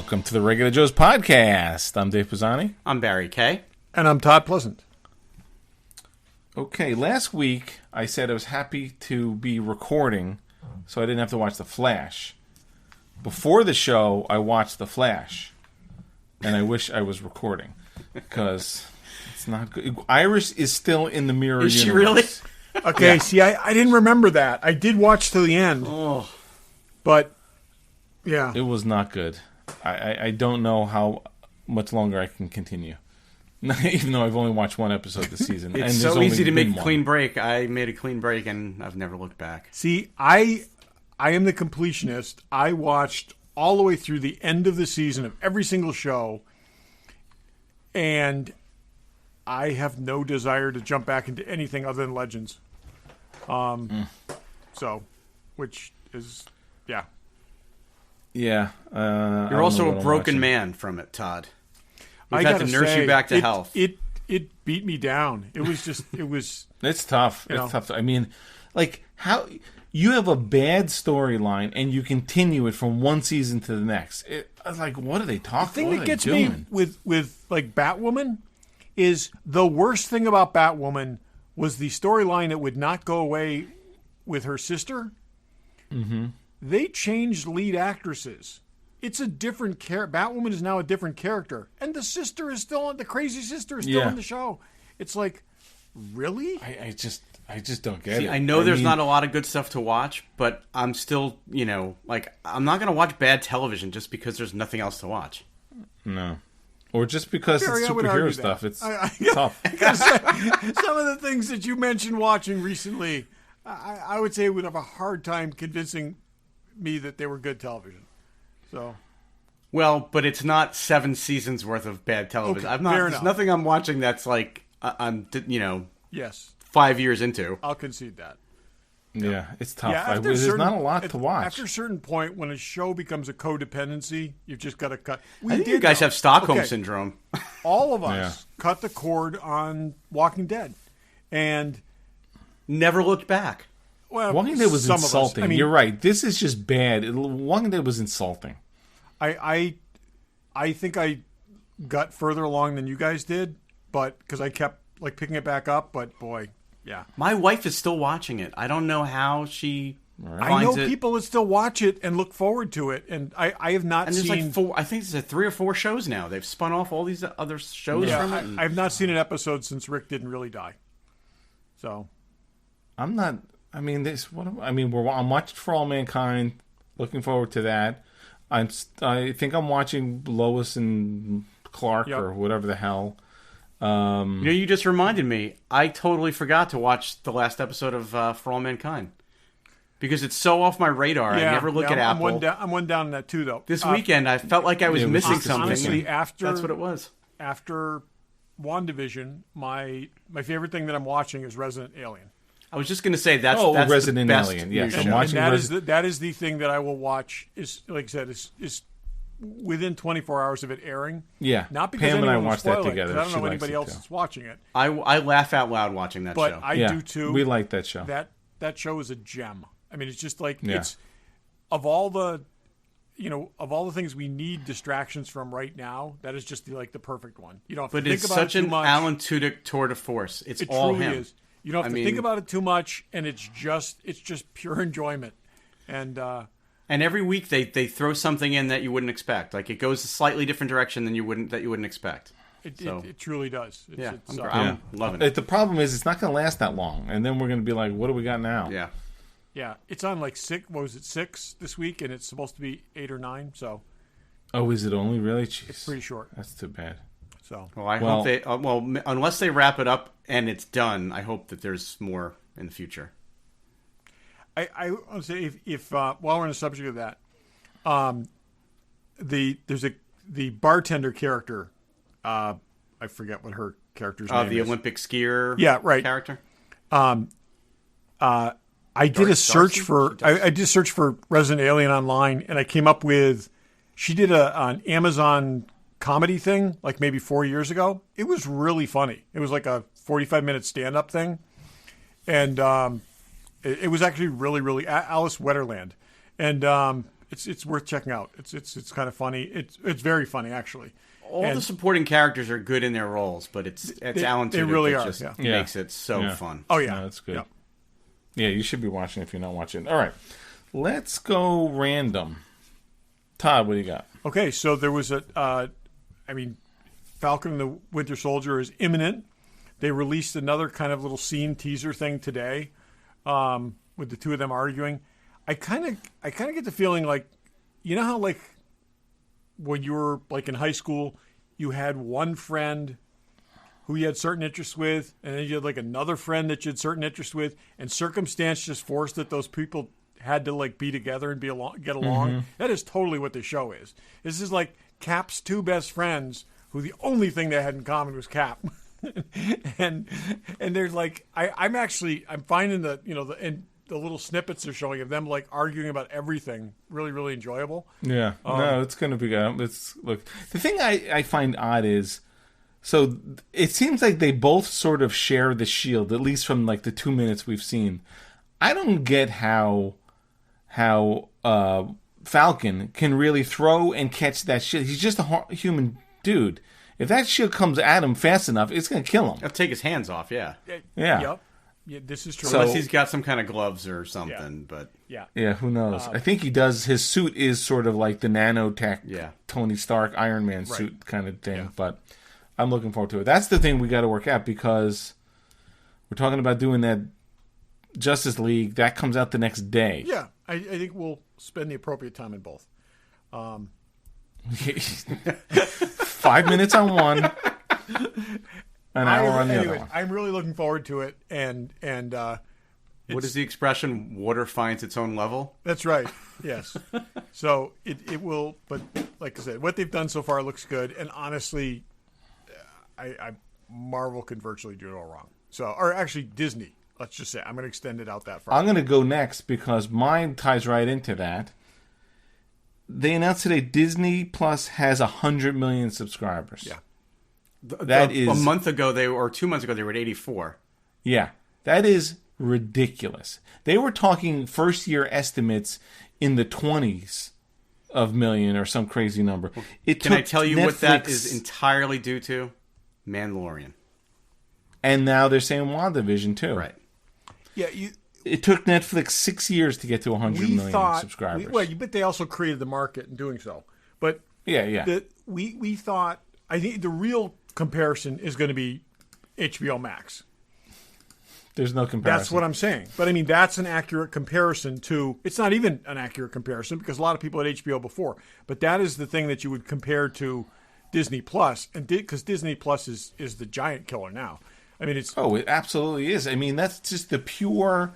Welcome to the Regular Joe's podcast. I'm Dave Pisani. I'm Barry Kay. And I'm Todd Pleasant. Okay, last week I said I was happy to be recording so I didn't have to watch The Flash. Before the show, I watched The Flash. And I wish I was recording because it's not good. Iris is still in the mirror Is universe. she really? Okay, see, I didn't remember that. I did watch to the end. Oh. But, yeah. It was not good. I don't know how much longer I can continue. Even though I've only watched one episode this season. It's and so easy to make a one. clean break. I made a clean break, and I've never looked back. See, I am the completionist. I watched all the way through the end of the season of every single show, and I have no desire to jump back into anything other than Legends. So, which is, yeah. Yeah. You're also a broken man from it, Todd. We've I had to nurse you back to health. It beat me down. It was just, It's tough. It's tough. I mean, like, how you have a bad storyline and you continue it from one season to the next. I was like, what are they talking about? The thing that gets me with like Batwoman is the worst thing about Batwoman was the storyline that would not go away with her sister. Mm-hmm. They changed lead actresses. It's a different character. Batwoman is now a different character, and the sister is still on. The crazy sister is still in the show. It's like, really? I just don't get it. I know there's not a lot of good stuff to watch, but I'm still, I'm not going to watch bad television just because there's nothing else to watch. No. Or just because Barry, it's superhero stuff. It's tough. Some of the things that you mentioned watching recently, I would say would have a hard time convincing me that they were good television. So, well, but it's not 7 seasons worth of bad television. Okay, There's nothing I'm watching that's like I'm yes, 5 years into. I'll concede that. Yeah, it's tough. Yeah, There's not a lot to watch. After a certain point, when a show becomes a codependency, you've just got to cut. I think you guys have Stockholm Syndrome. All of us cut the cord on Walking Dead. And never looked back. Well, Walking Dead was insulting. I mean, you're right. This is just bad. Walking Dead was insulting. I think I got further along than you guys did, but because I kept like picking it back up. But boy, yeah. My wife is still watching it. I don't know how she. I know people that still watch it and look forward to it, and I have not seen. There's like I think there's 3 or 4 shows now. They've spun off all these other shows from it. I've not seen an episode since Rick didn't really die. So, I'm not. I mean, I'm watching For All Mankind. Looking forward to that. I think I'm watching Lois and Clark or whatever the hell. You just reminded me. I totally forgot to watch the last episode of For All Mankind because it's so off my radar. I never look at Apple. I'm one down in that too, though. This weekend, I felt like I was missing something. Honestly, that's what it was. After WandaVision, my favorite thing that I'm watching is Resident Alien. I was just going to say that's Resident the best Alien. Yes, show. I'm watching. That is the thing that I will watch. Is like I said, is within 24 hours of it airing. Yeah, not because Pam and I watched that it, together. I don't know anybody else that's watching it. I laugh out loud watching that show. But I do too. We like that show. That show is a gem. I mean, it's just like it's of all the things we need distractions from right now. That is just the perfect one. You don't have to think about it too much. But it's such an Alan Tudyk tour de force. It all truly him. Is. You don't have to think about it too much, and it's just pure enjoyment. And every week they throw something in that you wouldn't expect. Like it goes a slightly different direction than you wouldn't expect. It truly does. I'm loving it. The problem is it's not going to last that long, and then we're going to be like, what do we got now? Yeah. It's on like 6. What was it, 6 this week, and it's supposed to be 8 or 9. So. Oh, is it only really? Jeez. It's pretty short. That's too bad. So. Well, I hope they. Unless they wrap it up and it's done, I hope that there's more in the future. I want to say if while we're on the subject of that, there's the bartender character. I forget what her character's name is. The Olympic skier. Yeah, right. Character. I did a search for Resident Alien online, and I came up with. She did an Amazon comedy thing like maybe 4 years ago. It was really funny. It was like a 45-minute stand-up thing, and it was actually really, really Alice Wetterland, and it's worth checking out. It's kind of funny. It's very funny actually. All the supporting characters are good in their roles, but it's Alan Tudyk they really that are, just yeah. makes it so fun. Oh yeah, No, that's good. Yeah, you should be watching if you're not watching. All right, let's go random. Todd, what do you got? Okay, so there was Falcon and the Winter Soldier is imminent. They released another kind of little scene teaser thing today, with the two of them arguing. I kind of get the feeling like, you know how like when you were like in high school, you had one friend who you had certain interests with, and then you had like another friend that you had certain interests with, and circumstance just forced that those people had to like be together and get along. Mm-hmm. That is totally what the show is. This is like Cap's two best friends who the only thing they had in common was Cap. and there's like I'm finding the little snippets they're showing of them like arguing about everything really, really enjoyable. Yeah. No, it's going to be good. Look, the thing I find odd is, so it seems like they both sort of share the shield, at least from like the 2 minutes we've seen. I don't get how Falcon can really throw and catch that shield. He's just a human dude. If that shield comes at him fast enough, it's going to kill him. It'll take his hands off, yeah. Yep. Yeah, this is true. Unless he's got some kind of gloves or something, but... Yeah, who knows? I think he does. His suit is sort of like the nanotech Tony Stark Iron Man suit kind of thing, but I'm looking forward to it. That's the thing we got to work out, because we're talking about doing that Justice League. That comes out the next day. Yeah, I think we'll spend the appropriate time in both. 5 minutes on one, an hour on the other one. I'm really looking forward to it, and what is the expression? Water finds its own level. That's right. Yes. So it will, but like I said, what they've done so far looks good, and honestly, Marvel can virtually do it all wrong. So, or actually, Disney. Let's just say I'm going to extend it out that far. I'm going to go next because mine ties right into that. They announced today Disney Plus has 100 million subscribers. Yeah. That is... A month ago, 2 months ago, they were at 84. Yeah. That is ridiculous. They were talking first-year estimates in the 20s of million or some crazy number. Can I tell you what that is entirely due to? Mandalorian. And now they're saying WandaVision, too. Right. Yeah, it took Netflix 6 years to get to 100 million subscribers. But they also created the market in doing so. But we thought, I think the real comparison is going to be HBO Max. There's no comparison. That's what I'm saying. But I mean, that's an accurate comparison to. It's not even an accurate comparison because a lot of people had HBO before. But that is the thing that you would compare to Disney Plus, and because Disney Plus is the giant killer now. I mean, it absolutely is. I mean, that's just the pure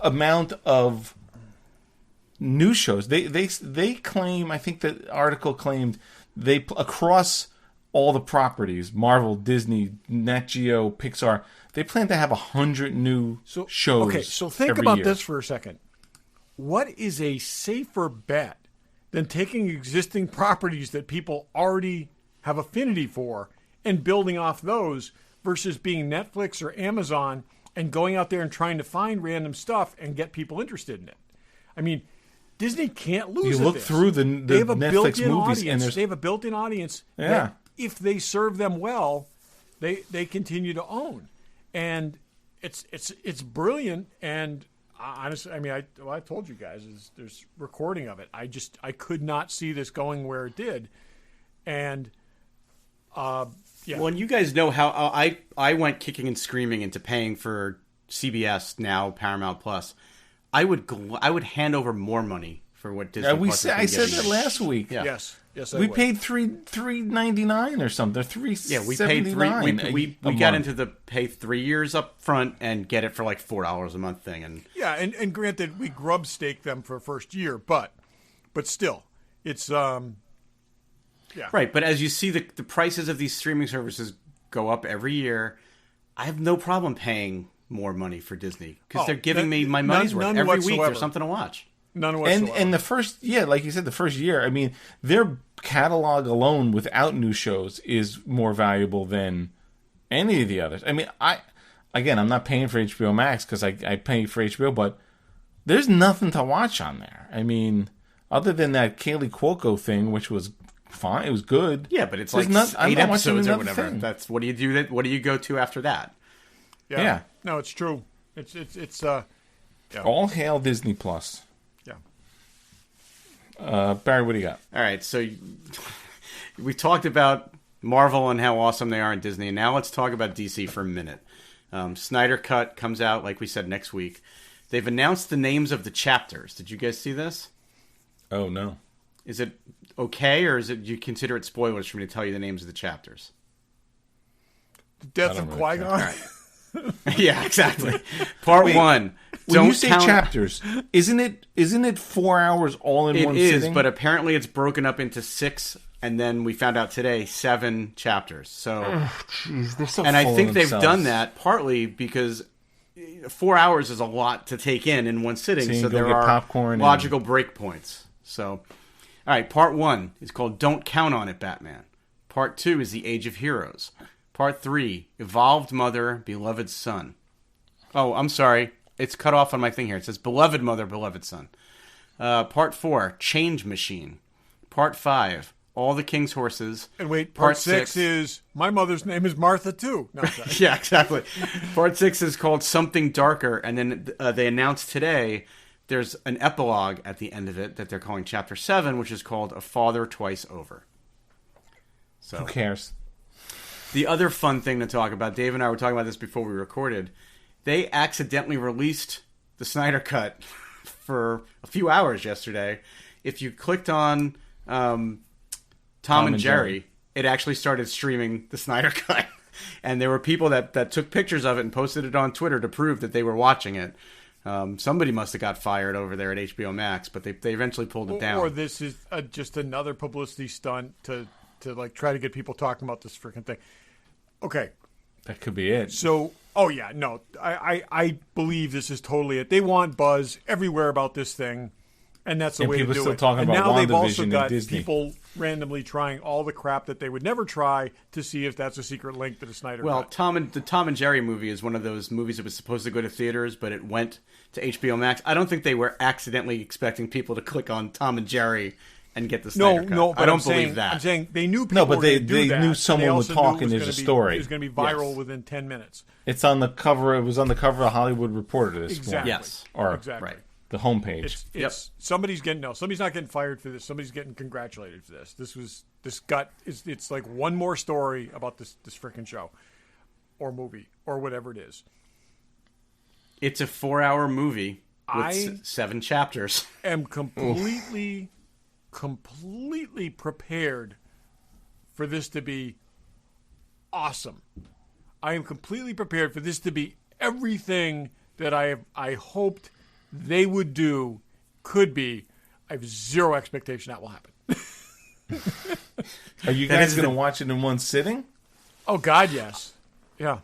amount of new shows. They claim, I think the article claimed, they across all the properties, Marvel, Disney, Nat Geo, Pixar, they plan to have 100 new shows. Okay, so think about this for a second. What is a safer bet than taking existing properties that people already have affinity for and building off those versus being Netflix or Amazon and going out there and trying to find random stuff and get people interested in it? I mean, Disney can't lose. You look through the Netflix movies, and they have a built-in audience. That if they serve them well, they continue to own, and it's brilliant. And honestly, I mean, I told you guys there's recording of it. I could not see this going where it did, and Well, and you guys know how I went kicking and screaming into paying for CBS, now Paramount Plus. I would hand over more money for what Disney Plus. I said that last week. Yeah. Yes, we paid $3.99 or something. We paid we got into the pay 3 years up front and get it for like $4 a month thing. And and granted, we grub stake them for first year, but still, it's right. But as you see the prices of these streaming services go up every year, I have no problem paying more money for Disney because they're giving me my money's worth every week. There's something to watch. None whatsoever. And the first, like you said, the first year, I mean, their catalog alone without new shows is more valuable than any of the others. I mean, I'm not paying for HBO Max because I pay for HBO, but there's nothing to watch on there. I mean, Other than that Kaylee Cuoco thing, which was fine, it was good. Yeah, but it's There's like I'm 8 not watching episodes or another whatever. thing. That's what do you do? What do you go to after that? Yeah. No, it's true. It's All hail Disney Plus. Yeah. Barry, what do you got? All right, so we talked about Marvel and how awesome they are in Disney, and now let's talk about DC for a minute. Snyder Cut comes out, like we said, next week. They've announced the names of the chapters. Did you guys see this? Oh, no. Is it okay, or do you consider it spoilers for me to tell you the names of the chapters? The death of Qui-Gon. Yeah, exactly. Part 1. When you say chapters, isn't it 4 hours all in one sitting? It is, but apparently it's broken up into 6, and then we found out today 7 chapters. So, jeez, they're so. And I think they've themselves. done that partly because 4 hours is a lot to take in one sitting, so there are popcorn logical break points. So, all right, part 1 is called "Don't Count on It, Batman." Part 2 is "The Age of Heroes." Part 3, Evolved Mother, Beloved Son. Oh, I'm sorry. It's cut off on my thing here. It says Beloved Mother, Beloved Son. Part 4, Change Machine. Part 5, All the King's Horses. And wait, part 6 is My Mother's Name is Martha too. No, yeah, exactly. Part 6 is called Something Darker. And then they announced today there's an epilogue at the end of it that they're calling Chapter 7, which is called A Father Twice Over. So who cares? The other fun thing to talk about, Dave and I were talking about this before we recorded, they accidentally released the Snyder Cut for a few hours yesterday. If you clicked on Tom and Jerry, it actually started streaming the Snyder Cut. And there were people that took pictures of it and posted it on Twitter to prove that they were watching it. Somebody must have got fired over there at HBO Max, but they eventually pulled it down. Or this is just another publicity stunt to like try to get people talking about this freaking thing. Okay. That could be it. So, oh yeah, no, I believe this is totally it. They want buzz everywhere about this thing, and that's the way to do it. People still talking and about now they've also WandaVision got and Disney. people randomly trying all the crap that they would never try to see if that's a secret link to the Snyder Well, Cut. the Tom and Jerry movie is one of those movies that was supposed to go to theaters, but it went to HBO Max. I don't think they were accidentally expecting people to click on Tom and Jerry and get the Snyder Cut. No, but I don't believe that. I'm saying they knew people but were they going to do that. knew someone would talk and there's a story. It was going to be viral Yes. within 10 minutes. It's on the cover. It was on the cover of Hollywood Reporter this Exactly. morning. Yes. Or Exactly. Right. the homepage. It's somebody's not getting fired for this. Somebody's getting congratulated for this. It's like one more story about this freaking show or movie or whatever it is. It's a 4-hour movie with 7 chapters. Am completely prepared for this to be awesome. I am completely prepared for this to be everything that I hoped they would do, could be. I have zero expectation that will happen. Are you guys going to watch it in one sitting? Oh God, yes. Yeah.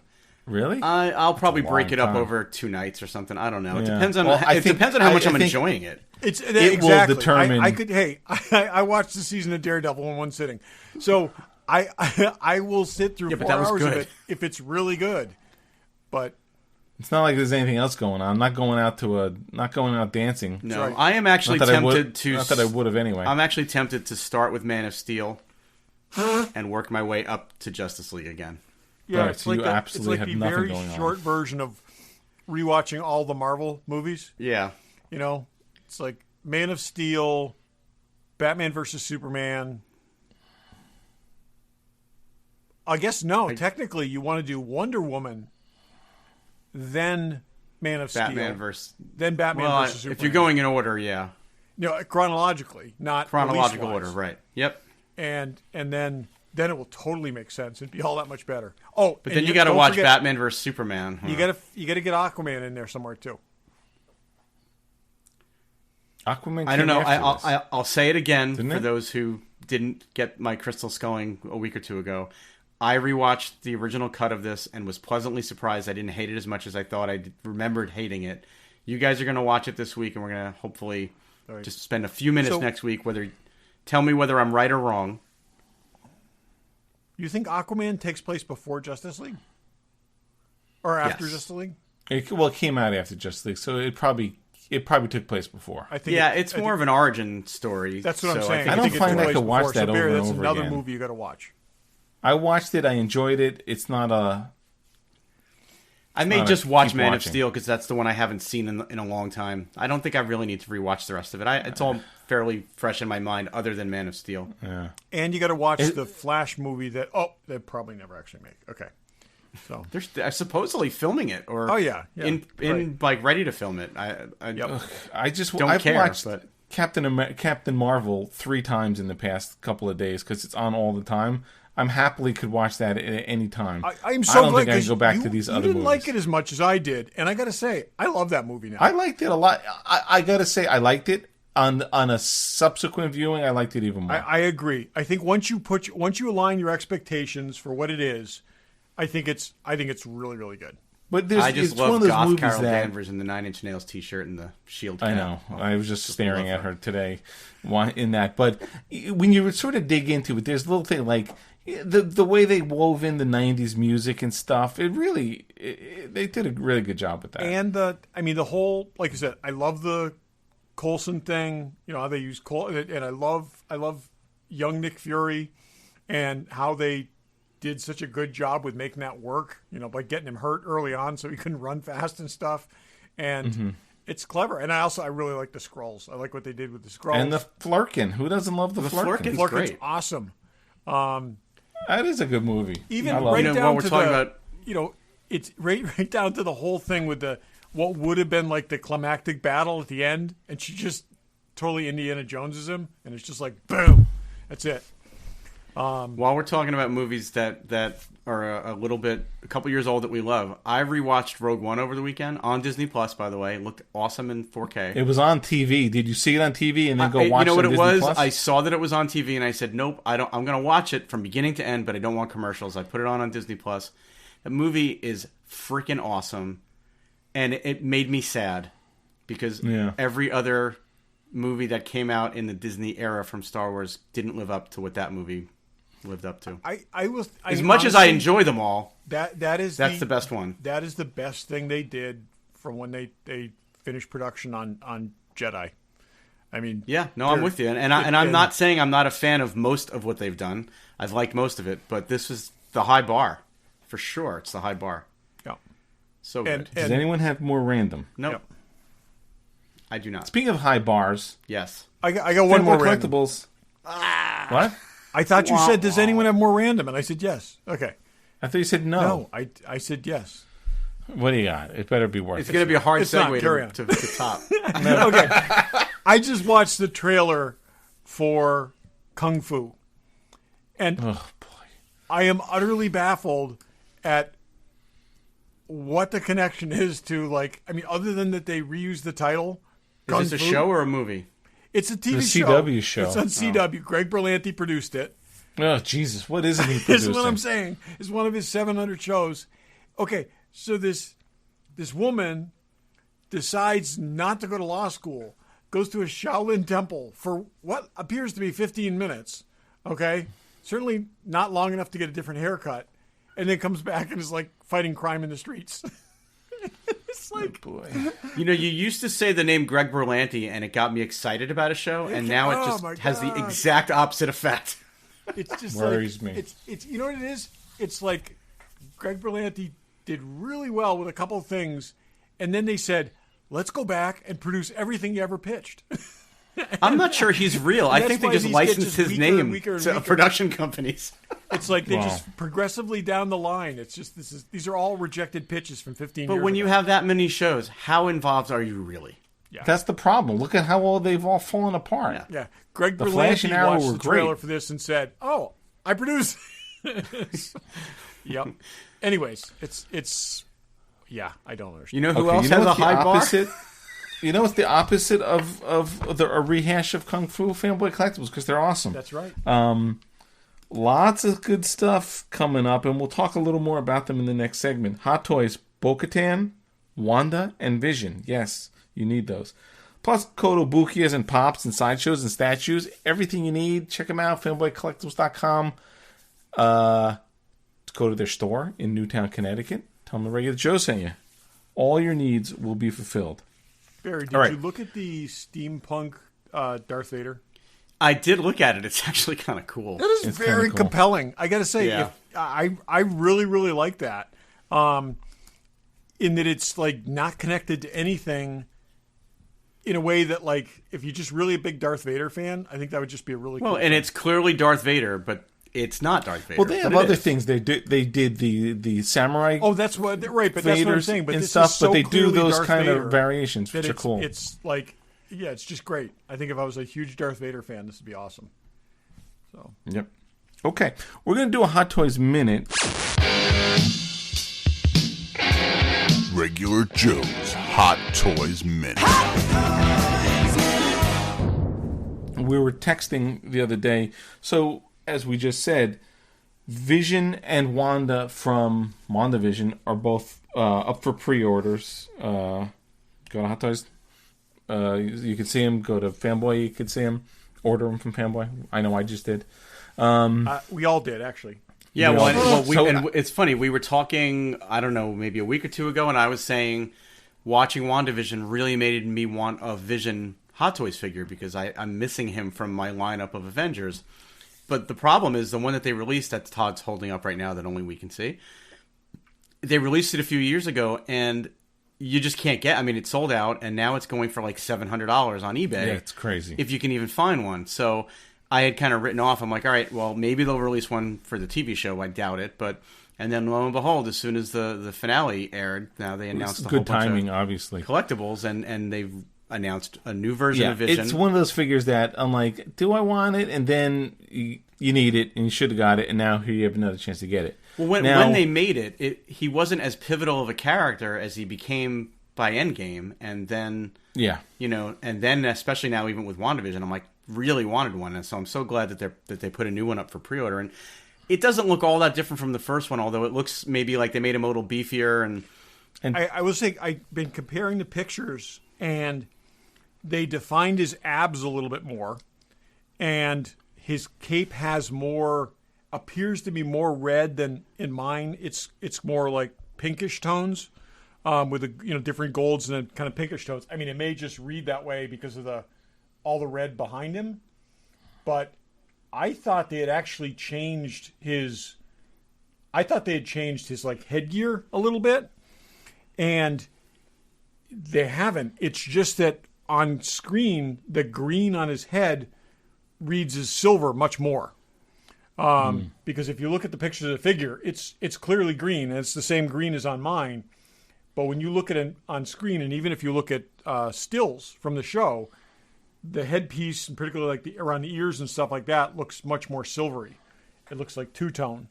Really? I'll probably break it up time. over 2 nights or something. I don't know. It Yeah. depends on Well, depends on how much I'm enjoying it. It will determine. I watched the season of Daredevil in one sitting, so I will sit through 4 that was hours of good. it if it's really good. But It's not like there's anything else going on. I'm not going out dancing. No, right. I am actually Not that I would have anyway. I'm actually tempted to start with Man of Steel and work my way up to Justice League again. yeah, Right, it's so like you the, absolutely it's like have the nothing very going on. short version of rewatching all the Marvel movies. Yeah. You know, it's like Man of Steel, Batman versus Superman. I guess technically you want to do Wonder Woman, then Man of Steel, then Batman versus Superman. If you're going in order, yeah. Chronologically, not Chronological release-wise. order, right. Yep. And then it will totally make sense and be all that much better. Oh, But then you got to watch Batman versus Superman. You got to get Aquaman in there somewhere too. Aquaman. I don't know. After this. I'll say it again Didn't for it? those who didn't get my crystal sculling a week or two ago. I rewatched the original cut of this and was pleasantly surprised. I didn't hate it as much as I thought. I remembered hating it. You guys are going to watch it this week, and we're going to hopefully just spend a few minutes next week. Tell me whether I'm right or wrong. You think Aquaman takes place before Justice League? Or after Yes. Justice League? It came out after Justice League, so it probably it probably took place before. I think it's more of an origin story. That's what I'm saying. I don't find I could watch that over and over again. That's another movie you got to watch. I watched it. I enjoyed it. It's not a... I may just watch Man of Steel because that's the one I haven't seen in a long time. I don't think I really need to rewatch the rest of it. It's all fairly fresh in my mind other than Man of Steel. Yeah. And you got to watch the Flash movie that they'll probably never actually make. Okay. So they're supposedly filming it, or like ready to film it. I've watched Captain Marvel 3 times in the past couple of days because it's on all the time. I'm happily could watch that at any time. I'm so glad think I can go back to these other movies. You didn't like it as much as I did, and I got to say, I love that movie now. I liked it a lot. I got to say, I liked it. On a subsequent viewing, I liked it even more. I agree. I think once you align your expectations for what it is, I think it's really, really good. But I just love Goth Carol Danvers in the 9 Inch Nails t-shirt and the shield cap. I know. I was just staring at her today in that. But when you sort of dig into it, there's a little thing like the way they wove in the 90s music and stuff. They did a really good job with that. And the whole, like I said, I love the Coulson thing. You know how they use Cole, and I love young Nick Fury and how they did such a good job with making that work, by getting him hurt early on so he couldn't run fast and stuff. And it's clever. And I really like the Skrulls. I like what they did with the Skrulls. And the Flerken. Who doesn't love the Flerken? Flerken's great. Awesome. That is a good movie. Even right down to it's right down to the whole thing with what would have been like the climactic battle at the end. And she just totally Indiana Joneses him. And it's just like, boom. That's it. While we're talking about movies that are a couple years old that we love, I rewatched Rogue One over the weekend on Disney Plus. By the way, it looked awesome in 4K. It was on TV. Did you see it on TV and then watch it? You know what it was? Disney Plus? I saw that it was on TV and I said, nope. I'm going to watch it from beginning to end, but I don't want commercials. I put it on Disney Plus. The movie is freaking awesome, and it made me sad because every other movie that came out in the Disney era from Star Wars didn't live up to what that movie lived up to. As much as I enjoy them all, that's the best one. That is the best thing they did from when they finished production on Jedi. I mean, I'm with you, and I'm not saying I'm not a fan of most of what they've done. I've liked most of it, but this is the high bar for sure. It's the high bar. Yeah. So good. Does anyone have more random? Nope. Yep. I do not. Speaking of high bars, yes, I got one more collectibles. What? I thought you said, does anyone have more random? And I said, yes. Okay. I thought you said no. No, I said yes. What do you got? It better be worth it. It's going to be a hard segue to the top. Okay. I just watched the trailer for Kung Fu. And I am utterly baffled at what the connection is to, other than that they reused the title. Is this a show or a movie? It's a TV show. CW show. It's on CW. Greg Berlanti produced it. Oh, Jesus. What is it he producing? This is what I'm saying. It's one of his 700 shows. Okay, so this woman decides not to go to law school, goes to a Shaolin temple for what appears to be 15 minutes, okay? Certainly not long enough to get a different haircut, and then comes back and is fighting crime in the streets. It's like, oh boy. You used to say the name Greg Berlanti and it got me excited about a show, and now it just has the exact opposite effect. It's just worries me. It's you know what it is? It's like Greg Berlanti did really well with a couple of things, and then they said, let's go back and produce everything you ever pitched. I'm not sure he's real. I think they just licensed his name to production companies. It's like they just progressively down the line. It's just these are all rejected pitches from 15 years ago. But when you have that many shows, how involved are you really? Yeah. That's the problem. Look at how they've all fallen apart. Yeah. Greg Berlanti watched the trailer for this and said, "Oh, I produced." Yep. Anyways, it's I don't understand. You know who else has a high bar? You know what's the opposite of a rehash of Kung Fu Fanboy Collectibles? Because they're awesome. That's right. Lots of good stuff coming up, and we'll talk a little more about them in the next segment. Hot Toys, Bo-Katan, Wanda, and Vision. Yes, you need those. Plus, Kotobukias and Pops and Sideshows and Statues. Everything you need. Check them out, fanboycollectibles.com. Go to their store in Newtown, Connecticut. Tell them the regular Joe sent you. All your needs will be fulfilled. Barry, did right. you look at the steampunk Darth Vader? I did look at it. It's actually kind of cool. That is very cool. Compelling. I got to say, I really, really like that. In that it's like not connected to anything in a way that, like, if you're just really a big Darth Vader fan, I think that would just be a really cool and it's clearly Darth Vader, but it's not Darth Vader. Well, they have other things. They did the samurai. Oh, that's what right. But that's what I'm saying. But and this stuff. is so but they do those Darth kind Vader of variations, which are cool. It's like, yeah, it's just great. I think if I was a huge Darth Vader fan, this would be awesome. So. Yep. Okay, we're gonna do a Hot Toys Minute. Regular Joe's Hot Toys Minute. We were texting the other day. So, as we just said, Vision and Wanda from WandaVision are both up for pre-orders. Go to Hot Toys. You can see them. Go to Fanboy. You can see them. Order them from Fanboy. I know I just did. We all did, actually. Yeah, and it's funny. We were talking, I don't know, maybe a week or two ago, and I was saying watching WandaVision really made me want a Vision Hot Toys figure because I'm missing him from my lineup of Avengers. But the problem is the one that they released that Todd's holding up right now that only we can see. They released it a few years ago, and you just can't get. I mean, it's sold out, and now it's going for like $700 on eBay. Yeah, it's crazy. If you can even find one. So I had kind of written off. I'm like, all right, well, maybe they'll release one for the TV show. I doubt it, and then lo and behold, as soon as the finale aired, now they announced the whole bunch timing, of obviously, collectibles, and they've announced a new version of Vision. It's one of those figures that I'm like, do I want it? And then you need it, and you should have got it, and now here you have another chance to get it. Well, when they made it, he wasn't as pivotal of a character as he became by Endgame, and then and then especially now even with WandaVision, I'm like really wanted one, and so I'm so glad that they put a new one up for pre-order, and it doesn't look all that different from the first one, although it looks maybe like they made him a little beefier. And I will say I've been comparing the pictures, and they defined his abs a little bit more, and his cape appears to be more red than in mine. It's more like pinkish tones, with different golds and then kind of pinkish tones. I mean, it may just read that way because of all the red behind him, but I thought they had actually changed his. I thought they had changed his like headgear a little bit, and they haven't. It's just that on screen, the green on his head reads as silver much more. Because if you look at the pictures of the figure, it's clearly green, and it's the same green as on mine. But when you look at it on screen, and even if you look at stills from the show, the headpiece, and particularly like around the ears and stuff like that, looks much more silvery. It looks like two-tone.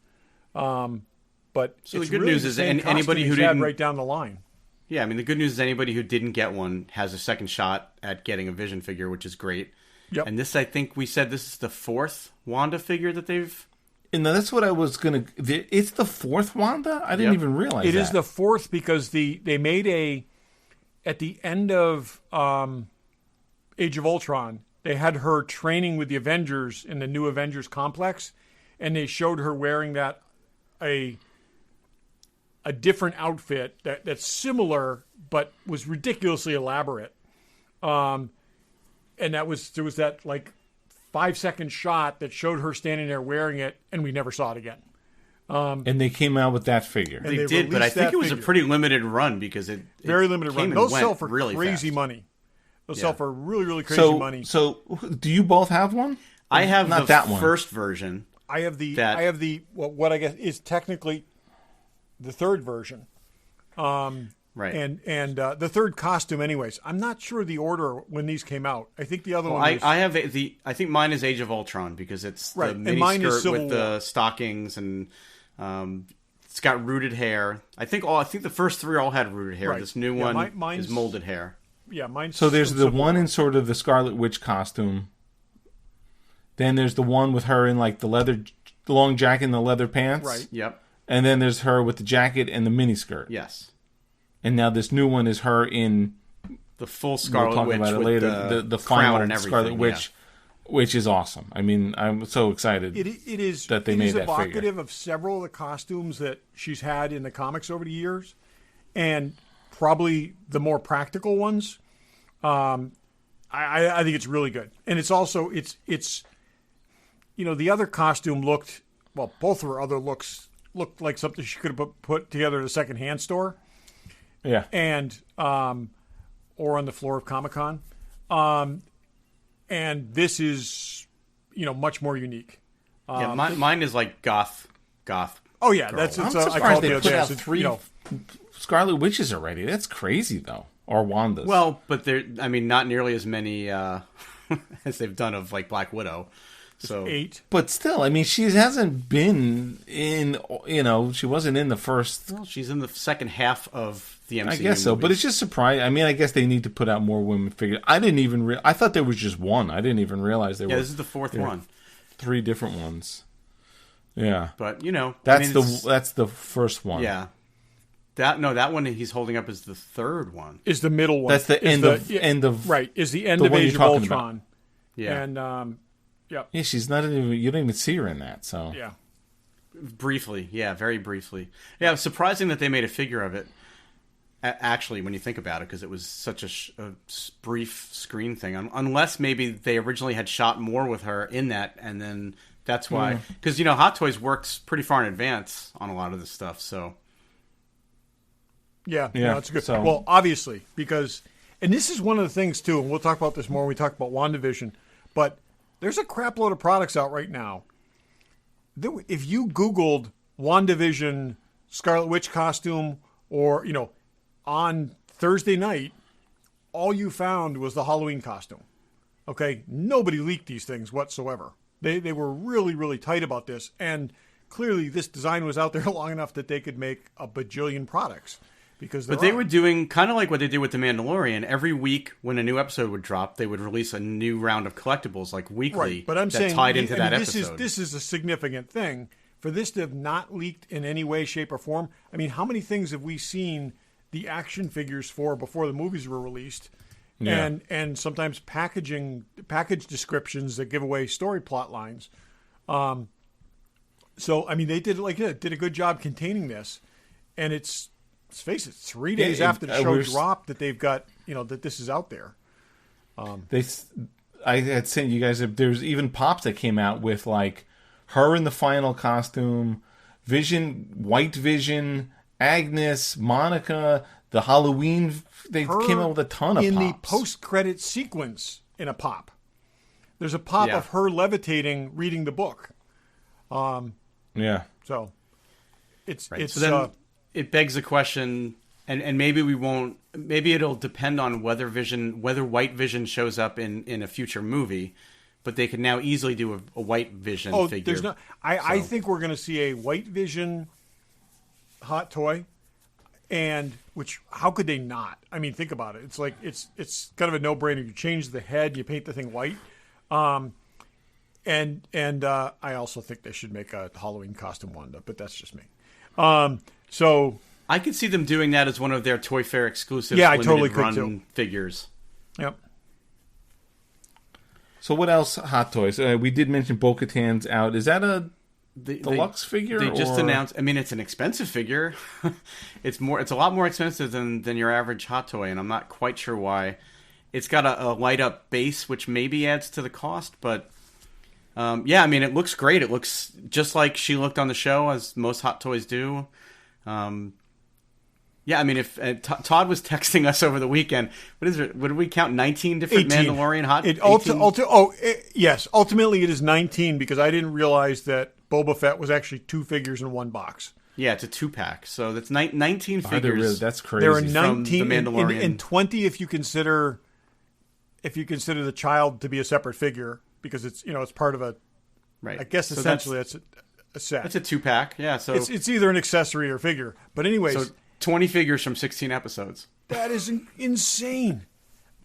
But so the good news is anybody who didn't right down the line. Yeah, I mean the good news is anybody who didn't get one has a second shot at getting a Vision figure, which is great. Yep. And this, I think we said this is the fourth Wanda figure that they've. And that's what I was gonna. It's the fourth Wanda. I didn't even realize it is the fourth because they made at the end of Age of Ultron, they had her training with the Avengers in the new Avengers complex, and they showed her wearing a different outfit that's similar but was ridiculously elaborate. And there was that like 5-second shot that showed her standing there wearing it, and we never saw it again. And they came out with that figure. They did, but I think it was a pretty limited run because it very limited run. Those sell for really crazy fast. money. Those sell for really, really crazy money. So, do you both have one? I have not the that one. first version. I have the what I guess is technically the third version. Right. And the third costume, anyways. I'm not sure the order when these came out. I think the other one. I have I think mine is Age of Ultron because it's the mini skirt with the stockings and it's got rooted hair. I think the first three all had rooted hair. Right. This new one is molded hair. Yeah, mine's so there's the one in sort of the Scarlet Witch costume. Then there's the one with her in like the long jacket and the leather pants. Right. Yep. And then there's her with the jacket and the miniskirt. Yes. And now this new one is her in the full Scarlet Witch about it with later. The final and Scarlet Witch, which is awesome. I mean, I'm so excited. It is that they made that figure. It is evocative of several of the costumes that she's had in the comics over the years, and probably the more practical ones. I think it's really good, and it's also it's the other costume looked both of her other looks looked like something she could have put together at a secondhand store, and or on the floor of Comic-Con, and this is much more unique. Mine is like goth. Oh yeah, girl. that's I'm it's. surprised they put out 3 Scarlet Witches already. That's crazy though, or Wanda's. Well, but not nearly as many as they've done of like Black Widow. So 8. But still, she hasn't been in. She wasn't in the first. Well, she's in the second half of the MCU. I guess so, movies. but it's just surprising. I guess they need to put out more women figures. I didn't even. I thought there was just one. I didn't even realize there were. Yeah, this is the fourth one. 3 different ones. Yeah, but that's the first one. Yeah, that one he's holding up is the third one. Is the middle one? That's the end of right. Is the end of Age of Ultron? About. Yeah, and yeah, she's not even. You don't even see her in that. So yeah, briefly, very briefly. Yeah, it was surprising that they made a figure of it. Actually, when you think about it, because it was such a brief screen thing. Unless maybe they originally had shot more with her in that, and then. That's why, because Hot Toys works pretty far in advance on a lot of this stuff. So, yeah, it's good. So. Well, obviously, because, and this is one of the things too, and we'll talk about this more when we talk about WandaVision. But there's a crap load of products out right now. If you Googled WandaVision Scarlet Witch costume, or on Thursday night, all you found was the Halloween costume. Okay, nobody leaked these things whatsoever. They were really, really tight about this, and clearly this design was out there long enough that they could make a bajillion products. But they were doing kind of like what they did with The Mandalorian. Every week when a new episode would drop, they would release a new round of collectibles, like weekly, right. But I'm saying, tied into that episode. This is a significant thing. For this to have not leaked in any way, shape, or form, how many things have we seen the action figures for before the movies were released? Yeah. And sometimes package descriptions that give away story plot lines. So they did a good job containing this, and let's face it, 3 days after the show dropped that they've got that this is out there. I had sent you guys. There's even pops that came out with like her in the final costume, Vision, White Vision, Agnes, Monica. The Halloween, they came out with a ton of pops. In the post-credit sequence in a pop. There's a pop of her levitating, reading the book. So, it's... Right. So then it begs the question, and maybe we won't... Maybe it'll depend on whether White Vision shows up in a future movie, but they can now easily do a White Vision figure. There's no... I think we're going to see a White Vision hot toy. And how could they not? Think about it. It's like it's kind of a no-brainer. You change the head, you paint the thing white, and I also think they should make a Halloween costume Wanda, but that's just me. So I could see them doing that as one of their Toy Fair exclusive. Yeah, I totally could too. Figures. Yep. So what else? Hot Toys. We did mention Bo-Katan's out. Is that a deluxe figure? They just announced. It's an expensive figure. It's a lot more expensive than your average hot toy, and I'm not quite sure why. It's got a light up base, which maybe adds to the cost, but it looks great. It looks just like she looked on the show, as most hot toys do. If Todd was texting us over the weekend, what is it? What did we count? 19 different 18. Mandalorian hot. Yes. Ultimately, it is 19 because I didn't realize that Boba Fett was actually 2 figures in one box. Yeah, it's a 2-pack. So that's 19 figures. That's crazy. There are 19 from the Mandalorian. And 20 if you consider the child to be a separate figure because it's part of a. Right. I guess so essentially that's a set. It's a 2-pack. Yeah. So it's either an accessory or figure. But anyways, so 20 figures from 16 episodes. That is insane.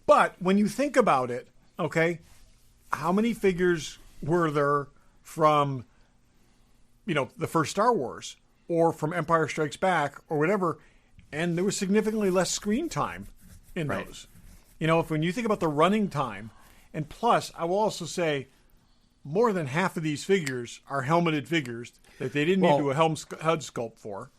But when you think about it, okay, how many figures were there from the first Star Wars or from Empire Strikes Back or whatever, and there was significantly less screen time in those. When you think about the running time, and plus, I will also say more than half of these figures are helmeted figures that they didn't need to do a head sculpt for.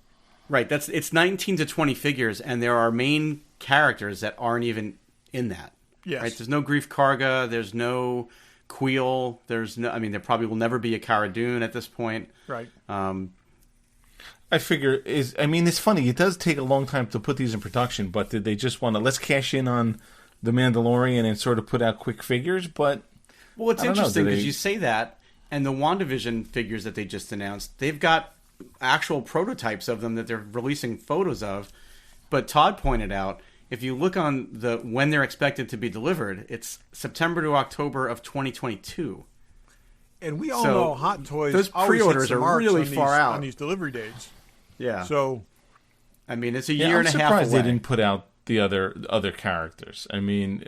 Right, it's 19 to 20 figures, and there are main characters that aren't even in that. Yes. Right? There's no Grief Karga. There's no Queel. There's no. I mean, there probably will never be a Cara Dune at this point. Right. I figure it's funny. It does take a long time to put these in production, but did they just want to let's cash in on the Mandalorian and sort of put out quick figures? But well, it's interesting because you say that, and the WandaVision figures that they just announced, they've got actual prototypes of them that they're releasing photos of. But Todd pointed out, if you look on when they're expected to be delivered, it's September to October of 2022. And we all know Hot Toys. Those pre-orders are really far out on these delivery dates. Yeah. So, I mean, it's a year and a half away. I'm surprised they didn't put out the other characters. I mean,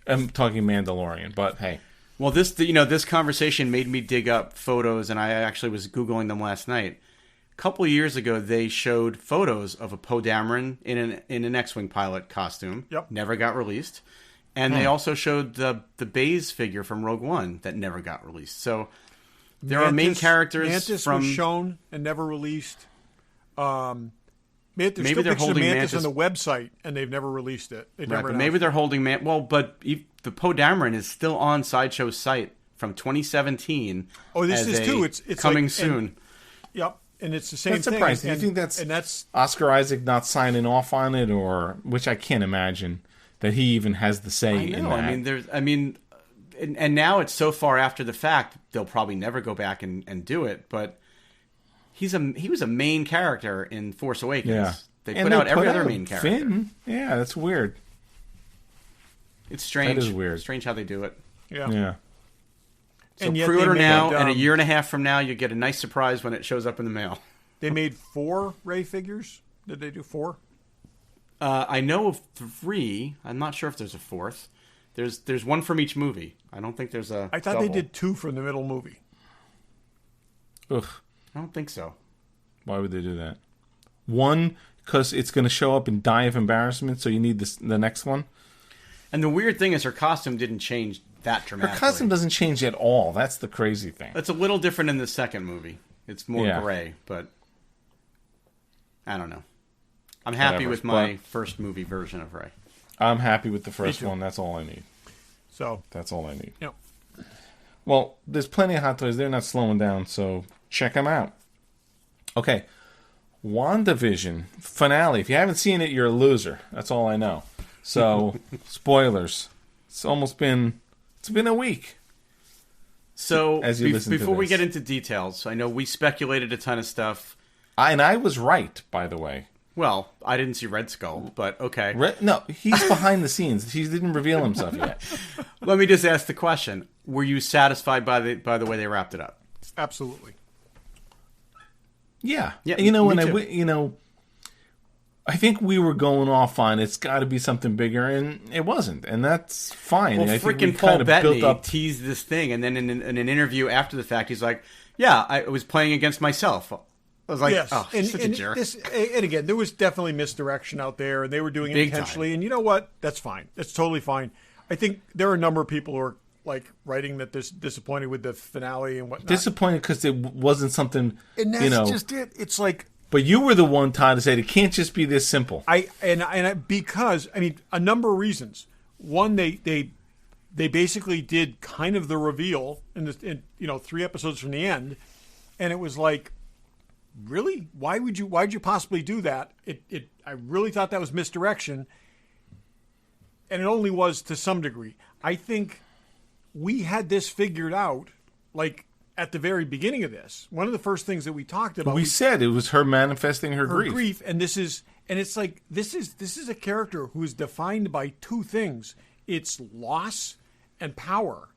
I'm talking Mandalorian, but hey. Well, this conversation made me dig up photos, and I actually was Googling them last night. A couple of years ago, they showed photos of a Poe Dameron in an X-Wing pilot costume. Yep. Never got released. And they also showed the Baze figure from Rogue One that never got released. So there are main characters Mantis was shown and never released. There's maybe still they're pictures holding of Mantis on Mantis the website, and they've never released it. but maybe they're holding but the Poe Dameron is still on Sideshow's site from 2017. Oh, this is too. It's coming like, soon. Yep, and it's the same That's thing. surprising. Do you think that's Oscar Isaac not signing off on it, or which I can't imagine that he even has the say in that. And now it's so far after the fact, they'll probably never go back and do it. But he was a main character in Force Awakens. Yeah. They put out every other main character. Finn? Yeah, that's weird. It's strange. That is weird. Strange how they do it. Yeah. So pre-order now, and a year and a half from now, you get a nice surprise when it shows up in the mail. They made 4 Rey figures. Did they do 4? I know of 3. I'm not sure if there's a 4th. There's one from each movie. I don't think there's a. I thought they did 2 from the middle movie. Ugh. I don't think so. Why would they do that? 1, because it's going to show up and die of embarrassment, so you need the next one. And the weird thing is her costume didn't change that dramatically. Her costume doesn't change at all. That's the crazy thing. It's a little different in the second movie. It's more gray, but I don't know. I'm happy with my first movie version of Rey. I'm happy with the first one. That's all I need. So that's all I need. Yep. Well, there's plenty of Hot Toys. They're not slowing down, so check them out. Okay. WandaVision finale. If you haven't seen it, you're a loser. That's all I know. So, spoilers. It's been a week. So, before we this. get into details, I know we speculated a ton of stuff. And I was right, by the way. Well, I didn't see Red Skull, but okay. No, he's behind the scenes. He didn't reveal himself yet. Let me just ask the question. Were you satisfied by the way they wrapped it up? Absolutely. Yeah. Yeah. I think we were going off on it's got to be something bigger, and it wasn't, and that's fine. Well, freaking Paul Bettany teased this thing, and then in an interview after the fact, he's like, "Yeah, I was playing against myself." I was like, yes. "Oh, such a jerk." And again, there was definitely misdirection out there, and they were doing it intentionally. Time. And you know what? That's fine. That's totally fine. I think there are a number of people who are like writing that this disappointed with the finale and whatnot. Disappointed because it wasn't something. And that's just it. It's like. But you were the one, Todd, to say it can't just be this simple. Because a number of reasons. One, they basically did kind of the reveal in 3 episodes from the end, and it was like, really? Why'd you possibly do that? I really thought that was misdirection, and it only was to some degree. I think we had this figured out, like. At the very beginning of this, one of the first things that we talked about, we said it was her manifesting her grief, and this is a character who is defined by 2 things: it's loss and power,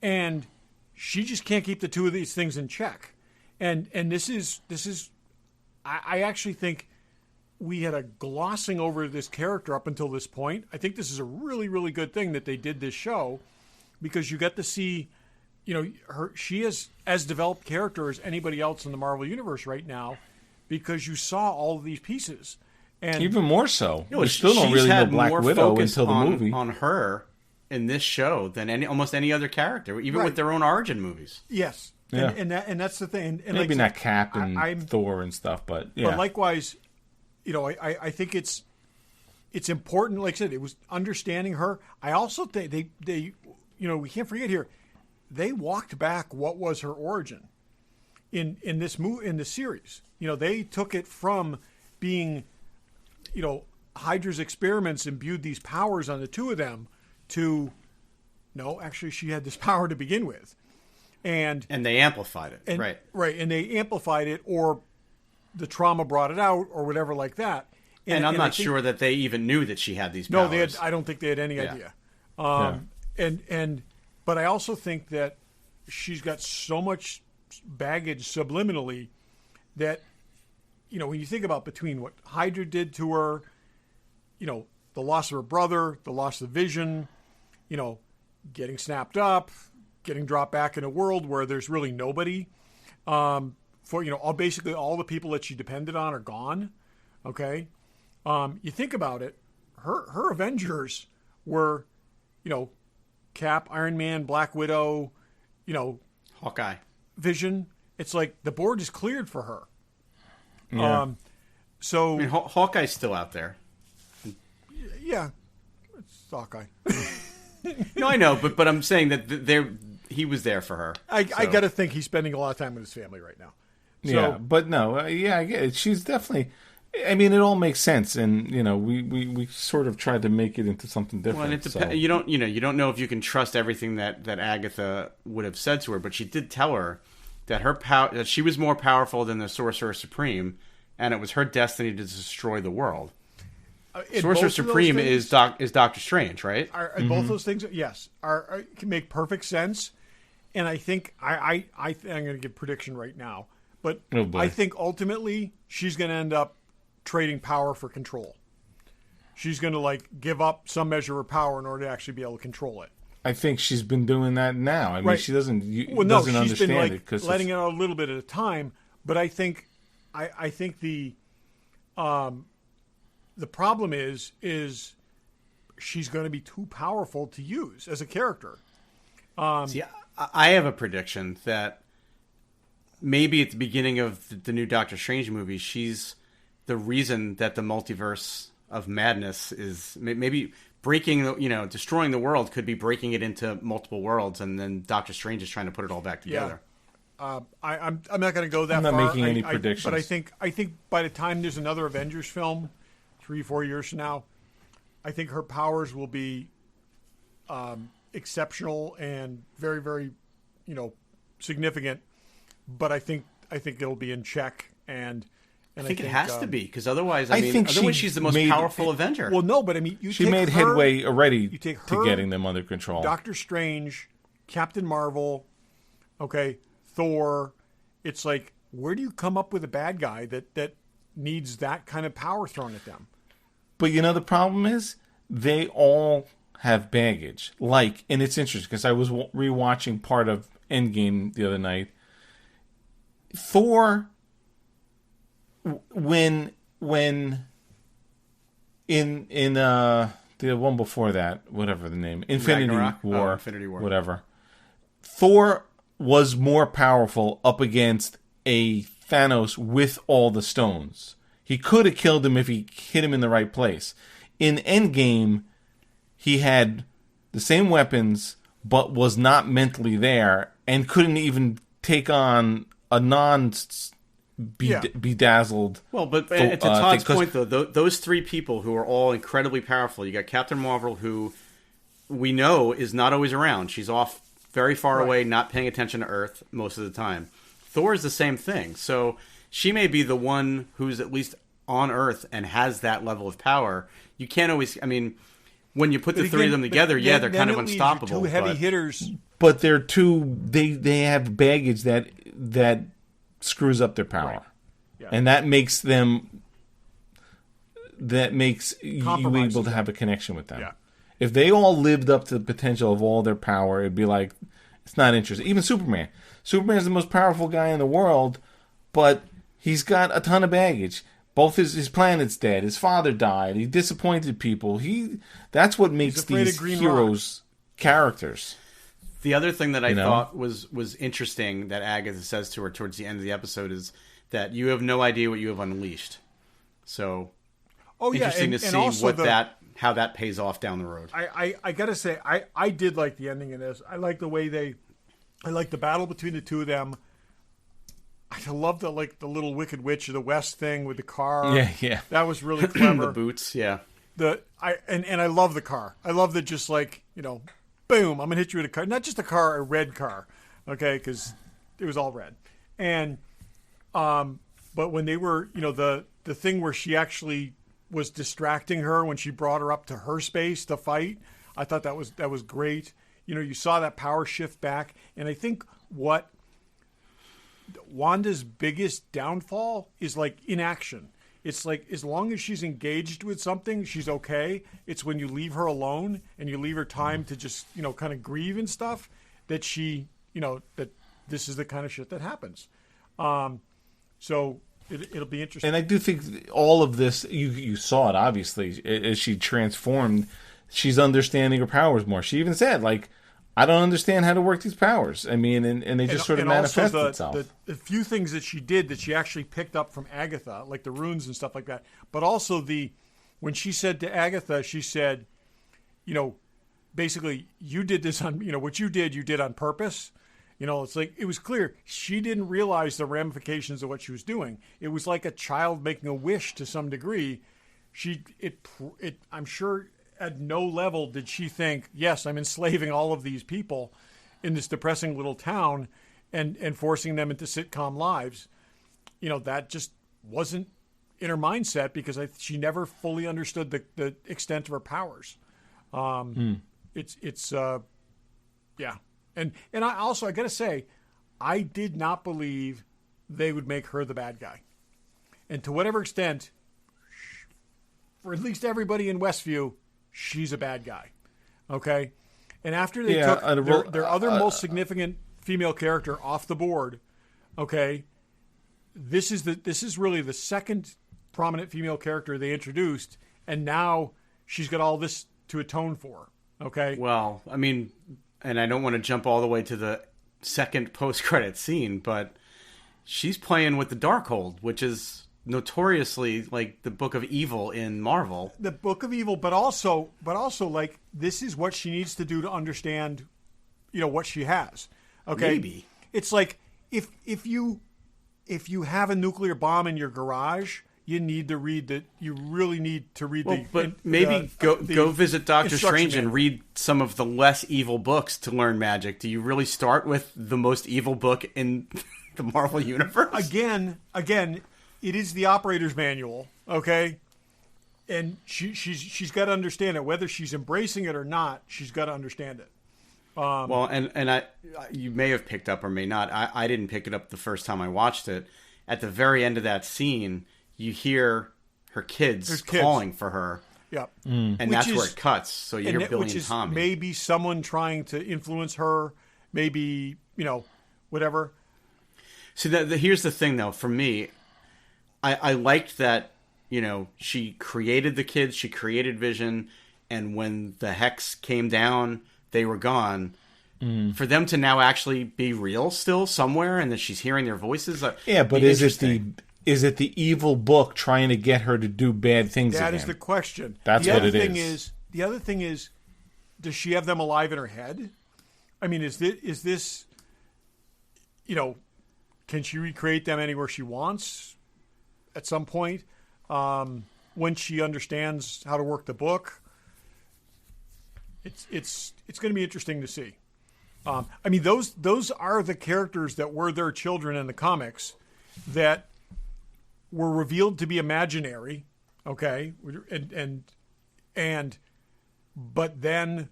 and she just can't keep the 2 of these things in check. And this is I actually think we had a glossing over this character up until this point. I think this is a really, really good thing that they did this show, because you get to see. She is as developed character as anybody else in the Marvel Universe right now, because you saw all of these pieces, and even more so. We still don't really know Black Widow until the movie on her in this show than almost any other character, even with their own origin movies. Yes, yeah. and that's the thing. And maybe not Cap and Thor and stuff, but yeah. But likewise, I think it's it's important. Like I said, it was understanding her. I also think they we can't forget here, they walked back what was her origin in this series. They took it from being, Hydra's experiments imbued these powers on the two of them to, no, actually she had this power to begin with. And they amplified it, right. Right, and they amplified it, or the trauma brought it out, or whatever like that. And I'm not sure that they even knew that she had these powers. No, I don't think they had any idea. But I also think that she's got so much baggage subliminally that, when you think about between what Hydra did to her, the loss of her brother, the loss of Vision, getting snapped up, getting dropped back in a world where there's really nobody. Basically all the people that she depended on are gone. Okay. You think about it, her Avengers were, Cap, Iron Man, Black Widow, Hawkeye, Vision. It's like the board is cleared for her. Yeah. Hawkeye's still out there. Yeah, it's Hawkeye. No, I know, but I'm saying that he was there for her. I got to think he's spending a lot of time with his family right now. So, but no, I get it. She's definitely. I mean, it all makes sense, and we sort of tried to make it into something different. Well, and you don't know if you can trust everything that Agatha would have said to her, but she did tell her that that she was more powerful than the Sorcerer Supreme, and it was her destiny to destroy the world. Sorcerer Supreme is Doctor Strange, right? Both those things, yes, can make perfect sense. And I think I'm going to give a prediction right now, but I think ultimately she's going to end up trading power for control. She's going to give up some measure of power in order to actually be able to control it. I think she's been doing that now. I mean, she doesn't. She's understand been it because letting it out a little bit at a time. But I think, I think the problem is she's going to be too powerful to use as a character. See, I have a prediction that maybe at the beginning of the new Doctor Strange movie, she's the reason that the multiverse of madness is maybe breaking, destroying the world could be breaking it into multiple worlds, and then Doctor Strange is trying to put it all back together. Yeah. I'm not going to go that far. I'm not making any predictions. But I think by the time there's another Avengers film, 3-4 years from now, I think her powers will be exceptional and very, very, significant. But I think it'll be in check, and I think it has to be, because otherwise, she's the most powerful Avenger. Well, no, but I mean, she made headway already to getting them under control. Doctor Strange, Captain Marvel, Thor. It's like, where do you come up with a bad guy that needs that kind of power thrown at them? But the problem is they all have baggage. And it's interesting because I was rewatching part of Endgame the other night. Thor, when in the one before that, whatever the name, Infinity War, whatever, Thor was more powerful up against a Thanos with all the stones. He could have killed him if he hit him in the right place. In Endgame, he had the same weapons, but was not mentally there and couldn't even take on a bedazzled. Well, but to Todd's point, though, those three people who are all incredibly powerful. You got Captain Marvel, who we know is not always around. She's off very far away, not paying attention to Earth most of the time. Thor is the same thing. So she may be the one who's at least on Earth and has that level of power. You can't always. I mean, when you put the three of them together, they're kind of unstoppable. Two heavy hitters, but they're two. They have baggage that screws up their power, and that makes them. That makes you able to have a connection with them. Yeah. If they all lived up to the potential of all their power, it'd be like it's not interesting. Even Superman. Superman's the most powerful guy in the world, but he's got a ton of baggage. Both his planet's dead. His father died. He disappointed people. That's what makes these heroes characters. The other thing that I thought was interesting that Agatha says to her towards the end of the episode is that you have no idea what you have unleashed. So, interesting to see how that pays off down the road. I gotta say, I did like the ending of this. I like the way I like the battle between the two of them. I love the little Wicked Witch of the West thing with the car. Yeah. That was really clever. The boots, yeah. I love the car. I love that just boom, I'm gonna hit you with a car. Not just a car, a red car, okay? Because it was all red. And but when they were, the thing where she actually was distracting her when she brought her up to her space to fight, I thought that was great. You saw that power shift back, and I think what Wanda's biggest downfall is inaction. It's as long as she's engaged with something, she's okay. It's when you leave her alone and you leave her time to just, kind of grieve and stuff, that she, that this is the kind of shit that happens. So it'll be interesting. And I do think all of this, you saw it, obviously, as she transformed, she's understanding her powers more. She even said, I don't understand how to work these powers. I mean, and they just sort of manifest itself. The few things that she did that she actually picked up from Agatha, like the runes and stuff like that. But also when she said to Agatha, she said, basically, you did this on, what you did on purpose. It's it was clear she didn't realize the ramifications of what she was doing. It was like a child making a wish to some degree. I'm sure at no level did she think, yes, I'm enslaving all of these people in this depressing little town and forcing them into sitcom lives. That just wasn't in her mindset because she never fully understood the extent of her powers. Yeah. And I got to say, I did not believe they would make her the bad guy. And to whatever extent, for at least everybody in Westview, she's a bad guy. Okay? And after they took their other most significant female character off the board, okay, this is really the second prominent female character they introduced, and now she's got all this to atone for. Okay? Well, I mean, and I don't want to jump all the way to the second post-credit scene, but she's playing with the Darkhold, which is notoriously the Book of Evil in Marvel. The Book of Evil, but also this is what she needs to do to understand, what she has. Okay, maybe it's if you have a nuclear bomb in your garage, you need to read the. You really need to read the. But maybe go visit Doctor Strange and read some of the less evil books to learn magic. Do you really start with the most evil book in the Marvel universe? Again, it is the operator's manual, okay? And she's got to understand it, whether she's embracing it or not. She's got to understand it. Well, and you may have picked up or may not. I didn't pick it up the first time I watched it. At the very end of that scene, you hear her kids calling for her. Yeah. And that's where it cuts. So you hear Billy and Tommy. Maybe someone trying to influence her, maybe, whatever. So here's the thing, though. For me, I liked that, she created the kids, she created Vision, and when the Hex came down, they were gone. For them to now actually be real still somewhere, and that she's hearing their voices. Yeah, but is it the evil book trying to get her to do bad things again? That is the question. That's what it is. The other thing is, does she have them alive in her head? I mean, is this can she recreate them anywhere she wants at some point when she understands how to work the book? It's going to be interesting to see. I mean, those are the characters that were their children in the comics that were revealed to be imaginary, okay, and but then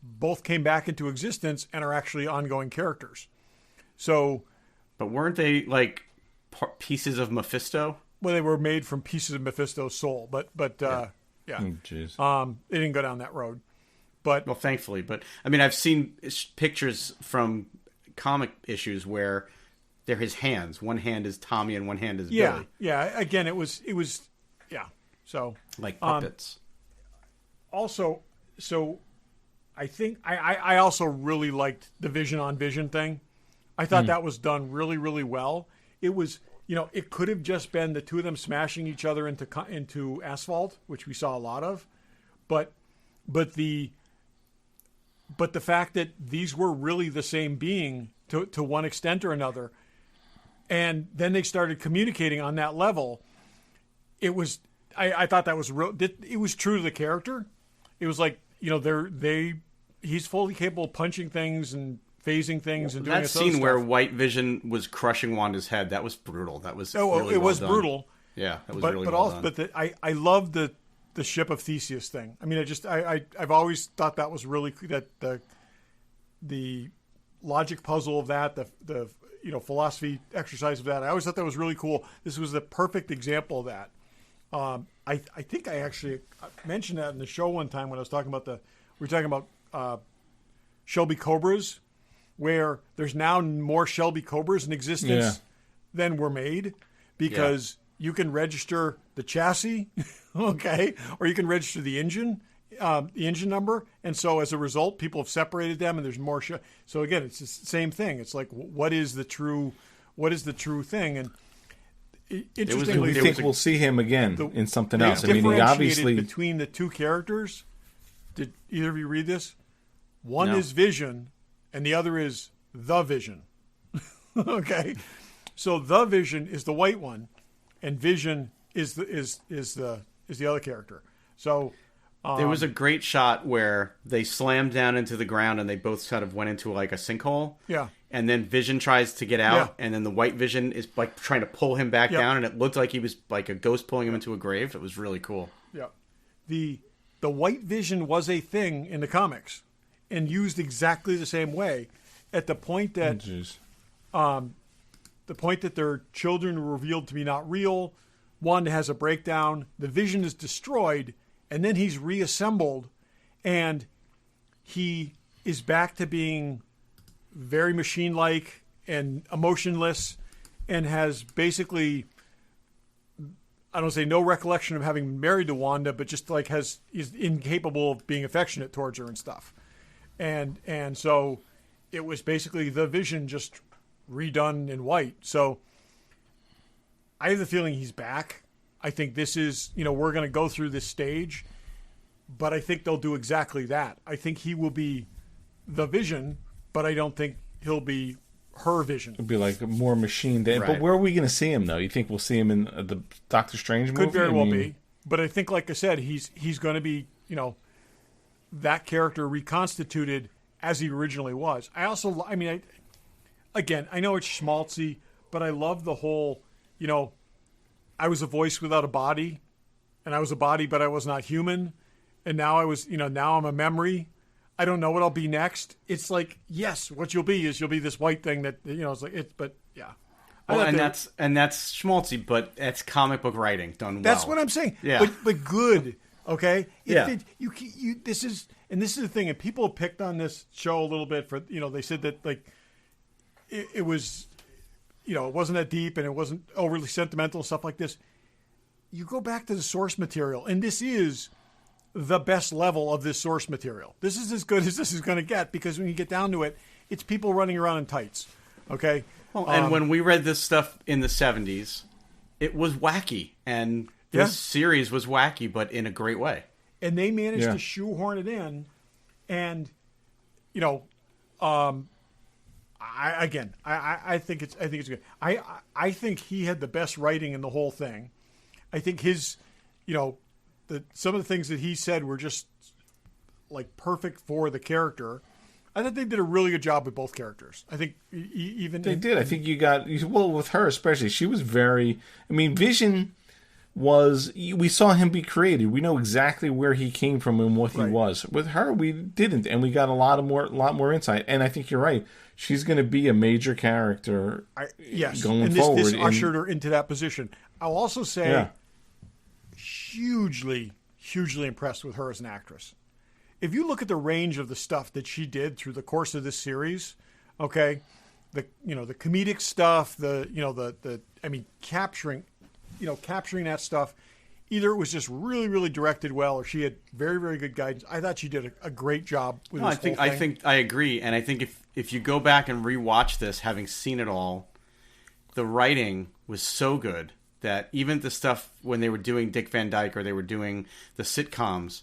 both came back into existence and are actually ongoing characters. So, but weren't they pieces of Mephisto? Well, they were made from pieces of Mephisto's soul, but yeah. Jeez. They didn't go down that road. But well, thankfully. But I mean, I've seen pictures from comic issues where they're his hands. One hand is Tommy and one hand is Billy. Yeah. Again, it was yeah. So like puppets. Also, so I think I also really liked the Vision on Vision thing. I thought that was done really, really well. It was, it could have just been the two of them smashing each other into asphalt, which we saw a lot of, but the fact that these were really the same being to one extent or another, and then they started communicating on that level. It was I thought that was real. It was true to the character. It was like he's fully capable of punching things and phasing things and doing that scene where White Vision was crushing Wanda's head. That was brutal. That was really it was well brutal. Yeah, that was really well done. But I love the ship of Theseus thing. I mean, I've always thought that was really that the logic puzzle of that, the philosophy exercise of that. I always thought that was really cool. This was the perfect example of that. I think I actually mentioned that in the show one time when I was talking about we were talking about Shelby Cobras, where there's now more Shelby Cobras in existence than were made, because you can register the chassis, okay, or you can register the engine number, and so as a result, people have separated them, and there's more. So again, it's the same thing. It's like, what is the true thing? And interestingly, we think we'll see him again in something else. I mean, he obviously between the two characters. Did either of you read this? One is Vision, and the other is the Vision. Okay, so the Vision is the white one, and Vision is the other character. So there was a great shot where they slammed down into the ground and they both sort of went into like a sinkhole. Yeah. And then Vision tries to get out, and then the White Vision is like trying to pull him back down, and it looked like he was like a ghost pulling him into a grave. It was really cool. Yeah. The White Vision was a thing in the comics and used exactly the same way at the point that their children were revealed to be not real. Wanda has a breakdown. The Vision is destroyed, and then he's reassembled, and he is back to being very machine-like and emotionless, and has basically, I don't say no recollection of having married to Wanda, but just like is incapable of being affectionate towards her and stuff. And so it was basically the Vision just redone in white. So I have the feeling he's back. I think this is, we're going to go through this stage, but I think they'll do exactly that. I think he will be the Vision, but I don't think he'll be her Vision. It'll be like a more machine. Right. But where are we going to see him, though? You think we'll see him in the Doctor Strange movie? Could very well be. But I think, like I said, he's going to be, that character reconstituted as he originally was. I know it's schmaltzy, but I love the whole, I was a voice without a body, and I was a body, but I was not human. And now now I'm a memory. I don't know what I'll be next. It's like, yes, what you'll be this white thing that, it's like it, but yeah. Well, and that's schmaltzy, but that's comic book writing done well. That's what I'm saying. Yeah. But good. Okay. Yeah. This is the thing, and people have picked on this show a little bit for, they said that like it was, it wasn't that deep and it wasn't overly sentimental and stuff like this. You go back to the source material, and this is the best level of this source material. This is as good as this is going to get, because when you get down to it, it's people running around in tights. Okay. Well, and when we read this stuff in the 70s, it was wacky, and this series was wacky, but in a great way. And they managed to shoehorn it in, and I think it's good. I think he had the best writing in the whole thing. I think his, some of the things that he said were just like perfect for the character. I thought they did a really good job with both characters. I think they did. I think with her especially, she was very. I mean, Vision was. We saw him be created. We know exactly where he came from and what he was. With her, we didn't, and we got a lot more insight. And I think you're right. She's going to be a major character. Going forward. This ushered her into that position. I'll also say, hugely impressed with her as an actress. If you look at the range of the stuff that she did through the course of this series, okay, the comedic stuff, capturing that stuff, either it was just really, really directed well, or she had very, very good guidance. I thought she did a great job with this whole thing. I think I agree, and I think if you go back and rewatch this, having seen it all, the writing was so good that even the stuff when they were doing Dick Van Dyke or they were doing the sitcoms,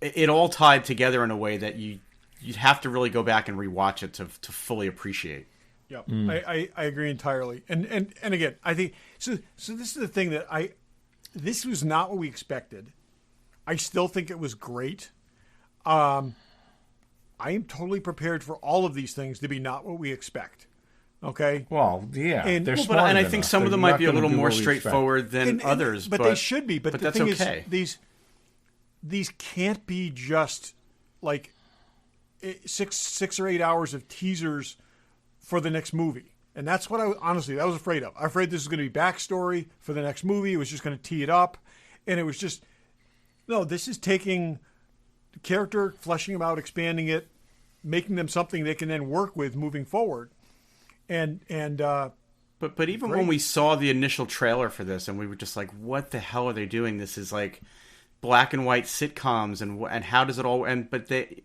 it all tied together in a way that you'd have to really go back and rewatch it to fully appreciate. Yep. I agree entirely. And again, I think so this is the thing that this was not what we expected. I still think it was great. I am totally prepared for all of these things to be not what we expect. Okay. Well, yeah, and I think some of them might be a little more straightforward than others. But they should be. But the that's thing okay. is, these can't be just like 6 or 8 hours of teasers for the next movie. And that's what I was afraid of. I'm afraid this is going to be backstory for the next movie. It was just going to tee it up. And it was just, no, this is taking the character, fleshing them out, expanding it, making them something they can then work with moving forward. But even when we saw the initial trailer for this and we were just like, what the hell are they doing? This is like black and white sitcoms and how does it all end? But they...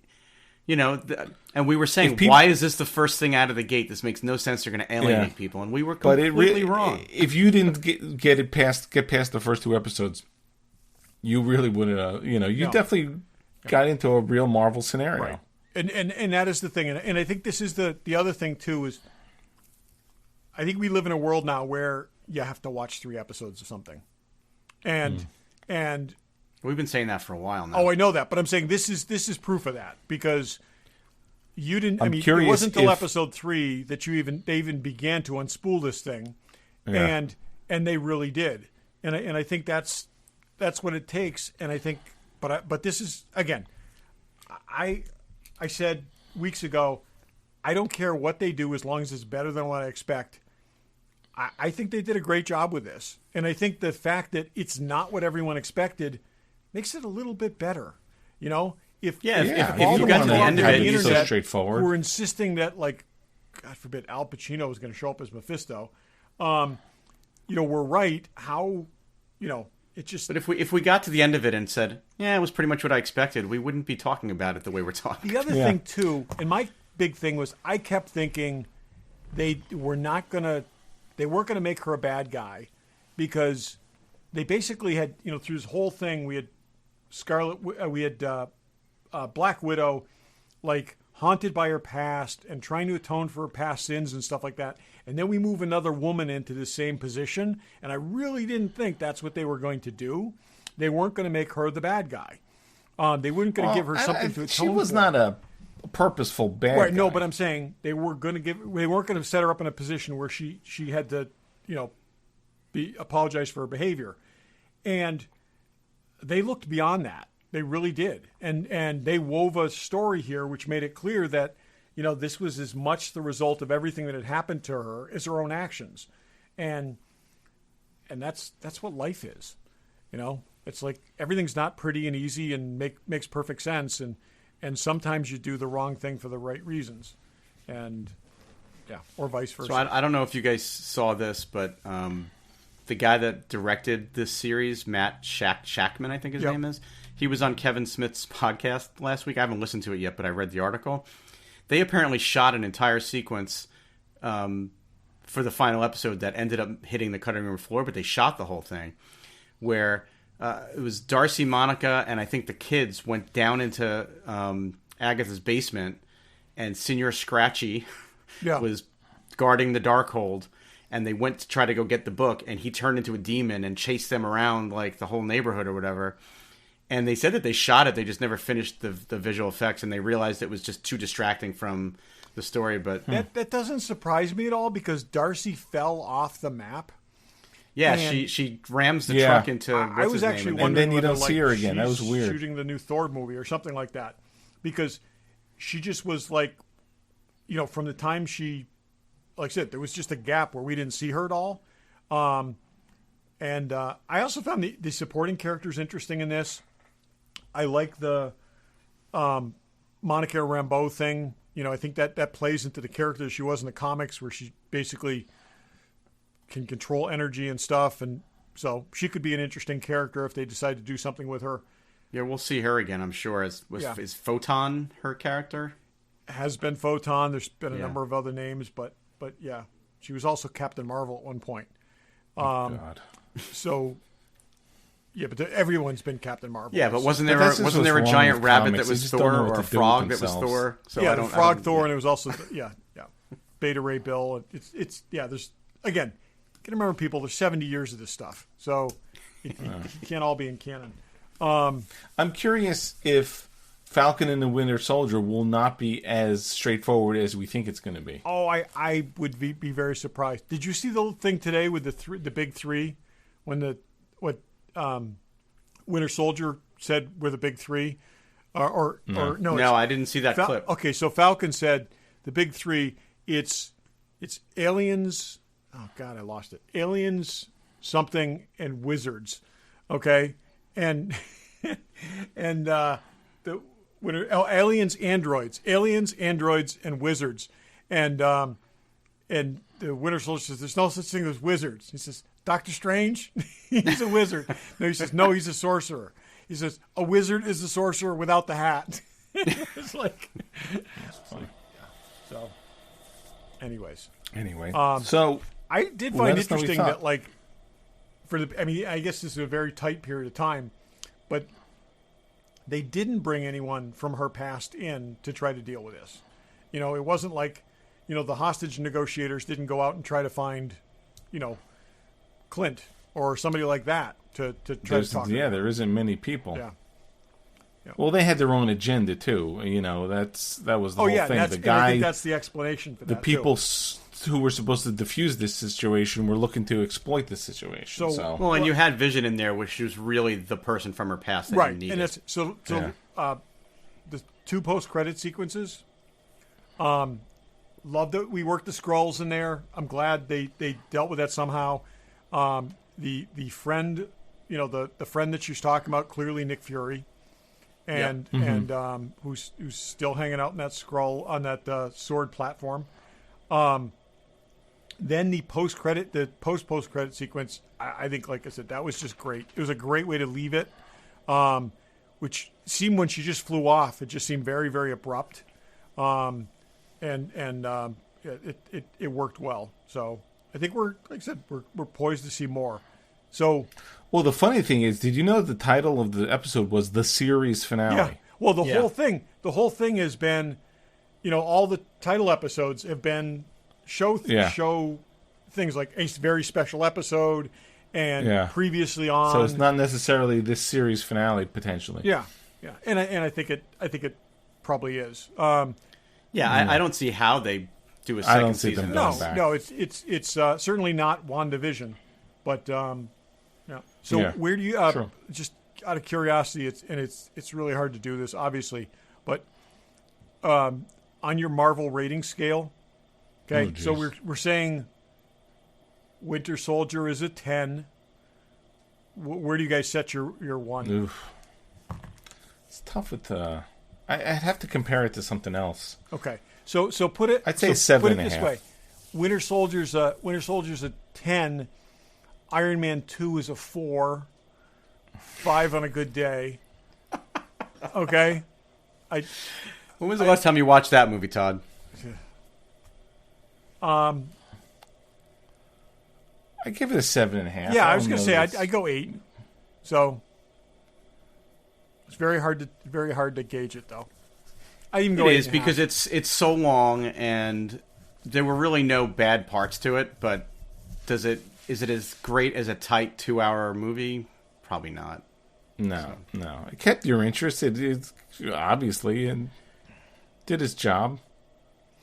and we were saying, why is this the first thing out of the gate? This makes no sense. They're going to alienate people, and we were completely wrong. If you didn't get past the first 2 episodes, you really wouldn't. You definitely got into a real Marvel scenario. Right. And that is the thing. And I think this is the other thing too is, I think we live in a world now where you have to watch 3 episodes of something, and we've been saying that for a while now. Oh, I know that, but I'm saying this is proof of that because you didn't. It wasn't until episode 3 that they even began to unspool this thing, and they really did, and I think that's what it takes, and I think, but this is again, I said weeks ago, I don't care what they do as long as it's better than what I expect. I think they did a great job with this, and I think the fact that it's not what everyone expected makes it a little bit better, If all you got to the end of it, the so straightforward. We're insisting that, like, God forbid, Al Pacino is going to show up as Mephisto. We're right. How, it just. But if we got to the end of it and said, yeah, it was pretty much what I expected, we wouldn't be talking about it the way we're talking. The other thing too, and my big thing was, I kept thinking they weren't going to make her a bad guy, because they basically had, through this whole thing, we had Black Widow, like, haunted by her past and trying to atone for her past sins and stuff like that. And then we move another woman into the same position. And I really didn't think that's what they were going to do. They weren't going to make her the bad guy. They weren't going to give her something to atone for. She was not a purposeful bad guy. No, but I'm saying they weren't going to set her up in a position where she had to, apologize for her behavior. And they looked beyond that. They really did. And they wove a story here which made it clear that, this was as much the result of everything that had happened to her as her own actions. And that's what life is. It's like everything's not pretty and easy and makes perfect sense, and sometimes you do the wrong thing for the right reasons. And or vice versa. So I don't know if you guys saw this, but the guy that directed this series, Matt Shackman, I think his name is, he was on Kevin Smith's podcast last week. I haven't listened to it yet, but I read the article. They apparently shot an entire sequence for the final episode that ended up hitting the cutting room floor, but they shot the whole thing where it was Darcy, Monica, and I think the kids went down into Agatha's basement, and Senior Scratchy was guarding the Darkhold, and they went to try to go get the book, and he turned into a demon and chased them around like the whole neighborhood or whatever. And they said that they shot it, they just never finished the visual effects, and they realized it was just too distracting from the story. But that doesn't surprise me at all, because Darcy fell off the map. Yeah, she rams the truck into. I was actually wondering, and then you don't see her again. That was weird. Shooting the new Thor movie or something like that, because she just was like, from the time she, like I said, there was just a gap where we didn't see her at all. And I also found the supporting characters interesting in this. I like the Monica Rambeau thing. I think that plays into the character she was in the comics, where she basically can control energy and stuff, and so she could be an interesting character if they decide to do something with her. Yeah, we'll see her again, I'm sure. Is Photon her character? Has been Photon. There's been a number of other names, but yeah, She was also Captain Marvel at one point. God. So, yeah, but everyone's been Captain Marvel. Yeah, but wasn't there a giant rabbit that was Thor or a frog that was Thor? So yeah, the frog Thor, and it was also Beta Ray Bill. It's there's again, you can remember people. There's 70 years of this stuff, so it can't all be in canon. I'm curious if Falcon and the Winter Soldier will not be as straightforward as we think it's going to be. Oh, I would be very surprised. Did you see the thing today with the big three, when Winter Soldier said we're the big three, or no? No, I didn't see that clip. Okay, so Falcon said the big three. It's aliens. Oh God, I lost it. Aliens, something, and wizards. Okay, and the aliens, androids, and wizards, and the Winter Soldier says there's no such thing as wizards. He says Doctor Strange, he's a wizard. No, he says no, he's a sorcerer. He says a wizard is a sorcerer without the hat. It's like that's funny. So, anyways, so I did find interesting that I guess this is a very tight period of time, but they didn't bring anyone from her past in to try to deal with this. It wasn't like, the hostage negotiators didn't go out and try to find, Clint or somebody like that to try to talk. Yeah, there isn't many people. Yeah. Well, they had their own agenda too. That was the whole thing. The guy, I think that's the explanation for that. The people who were supposed to diffuse this situation were looking to exploit the situation. Well, and you had Vision in there, which was really the person from her past that you needed. And it's, the 2 post-credit sequences. Love that we worked the Skrulls in there. I'm glad they dealt with that somehow. The friend, the friend that she's talking about, clearly Nick Fury. And who's still hanging out in that Skrull on that sword platform. Then the post credit sequence, I think, like I said, that was just great. It was a great way to leave it, which seemed, when she just flew off, it just seemed very, very abrupt, and it worked well. So I think we're poised to see more. So. Well, the funny thing is, did you know the title of the episode was the series finale? Yeah. Well, the whole thing has been, all the title episodes have been show things like a very special episode and previously on. So it's not necessarily this series finale potentially. Yeah, and I think it probably is. I don't see how they do a second season. No, it's certainly not WandaVision, but. Yeah. So where do you just out of curiosity? It's really hard to do this, obviously, but on your Marvel rating scale, okay. So we're saying Winter Soldier is a 10. Where do you guys set your 1? Oof. It's tough with I'd have to compare it to something else. Okay. So put it. I'd say 7.5. Put it this way: Winter Soldier's a 10. Iron Man 2 is a 4, 5 on a good day. Okay. When was the last time you watched that movie, Todd? I give it a 7.5. Yeah, I was going to say I go 8. So it's very hard to gauge it, though. I even go 8. It is because it's so long and there were really no bad parts to it. But is it as great as a tight 2-hour movie? Probably not. No. It kept your interest. It obviously, and did its job.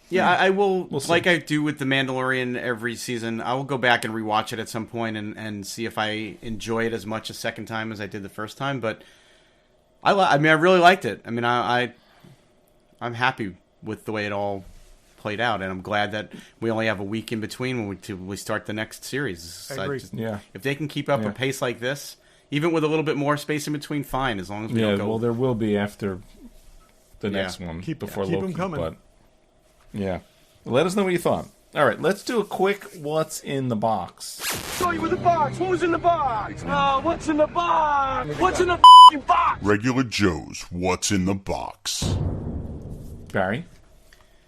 Yeah, I will, like I do with The Mandalorian every season, I will go back and rewatch it at some point and see if I enjoy it as much a second time as I did the first time. But I really liked it. I mean, I'm happy with the way it all played out, and I'm glad that we only have a week in between when we start the next series. I agree. If they can keep up a pace like this, even with a little bit more space in between, fine. As long as we don't go. Well, there will be after the next one before Loki. Keep them coming. But let us know what you thought. All right, let's do a quick "What's in the box." Show you with the box. What was in the box? What's in the box? What's in the box? Regular Joe's What's in the Box. Barry,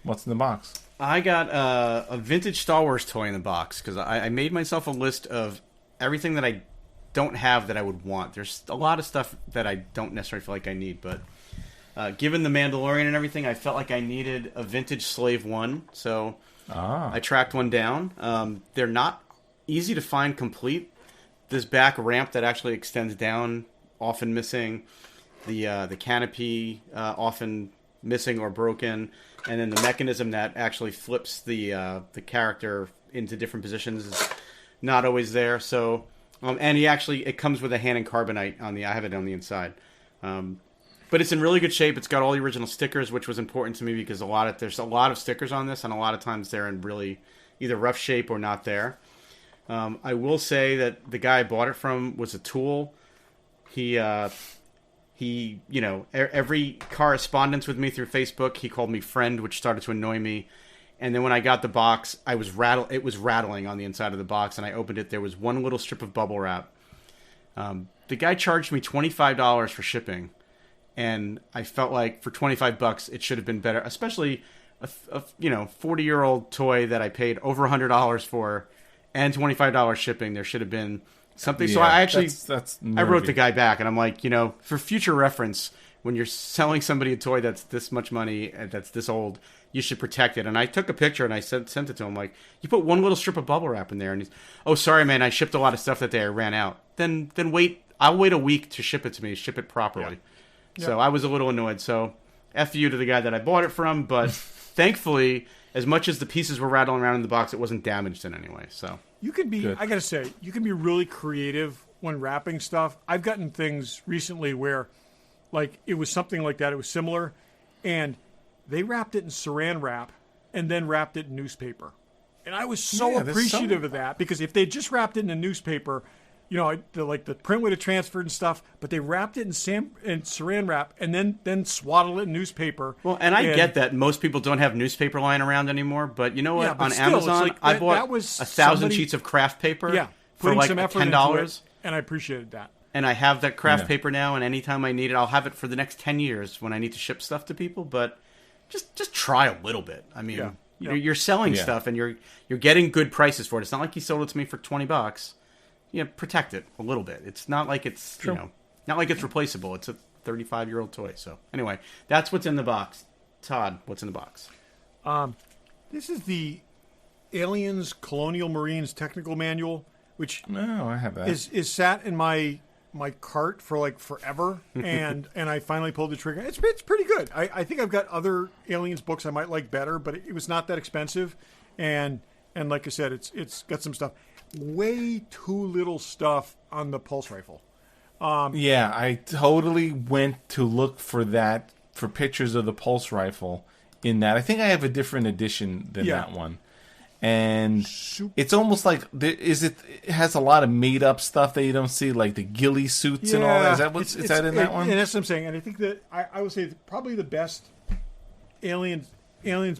what's in the box? I got a vintage Star Wars toy in the box because I made myself a list of everything that I don't have that I would want. There's a lot of stuff that I don't necessarily feel like I need, but given the Mandalorian and everything, I felt like I needed a vintage Slave One, so I tracked one down. They're not easy to find complete. This back ramp that actually extends down, often missing. The canopy, often missing or broken. And then the mechanism that actually flips the character into different positions is not always there. So, and it comes with a hand and carbonite I have it on the inside. But it's in really good shape. It's got all the original stickers, which was important to me because there's a lot of stickers on this, and a lot of times they're in really either rough shape or not there. I will say that the guy I bought it from was a tool. He every correspondence with me through Facebook, he called me friend, which started to annoy me. And then when I got the box, it was rattling on the inside of the box, and I opened it. There was one little strip of bubble wrap. The guy charged me $25 for shipping, and I felt like for $25 it should have been better, especially a 40-year-old toy that I paid over $100 for, and $25 shipping. There should have been something. So I actually I wrote the guy back, and I'm like, for future reference, when you're selling somebody a toy that's this much money and that's this old, you should protect it. And I took a picture and I sent it to him. Like, you put one little strip of bubble wrap in there, and he's, oh, sorry, man, I shipped a lot of stuff that day. I ran out. Then wait. I'll wait a week to ship it to me. Ship it properly. Yeah. So I was a little annoyed. So F you to the guy that I bought it from, but thankfully, as much as the pieces were rattling around in the box, it wasn't damaged in any way. So you can be. Good. I gotta say, you can be really creative when wrapping stuff. I've gotten things recently where, like, it was something like that. It was similar, and they wrapped it in Saran wrap and then wrapped it in newspaper. And I was so appreciative of that, because if they just wrapped it in a newspaper, the print would have transferred and stuff, but they wrapped it in Saran wrap and then swaddled it in newspaper. Well, and I get that most people don't have newspaper lying around anymore, but you know what? On Amazon, I bought 1,000 sheets of craft paper for like $10. And I appreciated that. And I have that craft paper now, and anytime I need it, I'll have it for the next 10 years when I need to ship stuff to people. But just try a little bit. I mean, you're selling stuff, and you're getting good prices for it. It's not like you sold it to me for $20. Protect it a little bit. It's not like it's not like it's replaceable. It's a 35-year-old toy. So anyway, that's what's in the box. Todd, what's in the box? This is the Aliens Colonial Marines Technical Manual, which I have that. Is sat in my cart for like forever, and I finally pulled the trigger. It's pretty good. I think I've got other Aliens books I might like better, but it was not that expensive, and like I said, it's got some stuff. Way too little stuff on the pulse rifle. I totally went to look for pictures of the pulse rifle in that. I think I have a different edition than that one. And it's almost like it has a lot of made up stuff that you don't see, like the ghillie suits and all that. Is that in that one? And that's what I'm saying. And I think that I would say probably the best Aliens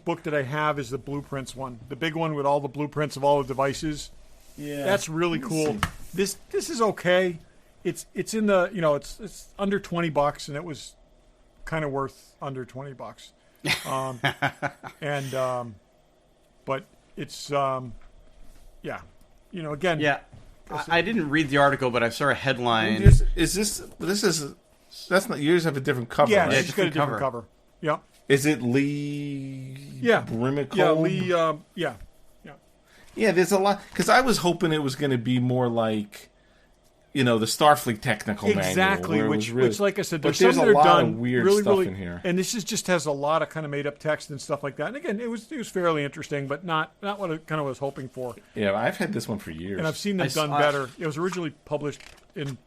book that I have is the blueprints one, the big one with all the blueprints of all the devices. Yeah, that's really cool. This is okay. It's in the it's under $20, and it was kind of worth under $20. But it's again. Yeah, I didn't read the article, but I saw a headline. That's not yours. Have a different cover. Yeah, right? It's got a different cover. Yeah. Is it Lee? Brimacombe? Yeah, Lee. Yeah, there's a lot, because I was hoping it was going to be more like, the Starfleet technical manual. Which, like I said, there's a lot of weird stuff in here. And this just has a lot of kind of made up text and stuff like that. And again, it was fairly interesting, but not what I kind of was hoping for. Yeah, I've had this one for years, and I've seen them done better. It was originally published in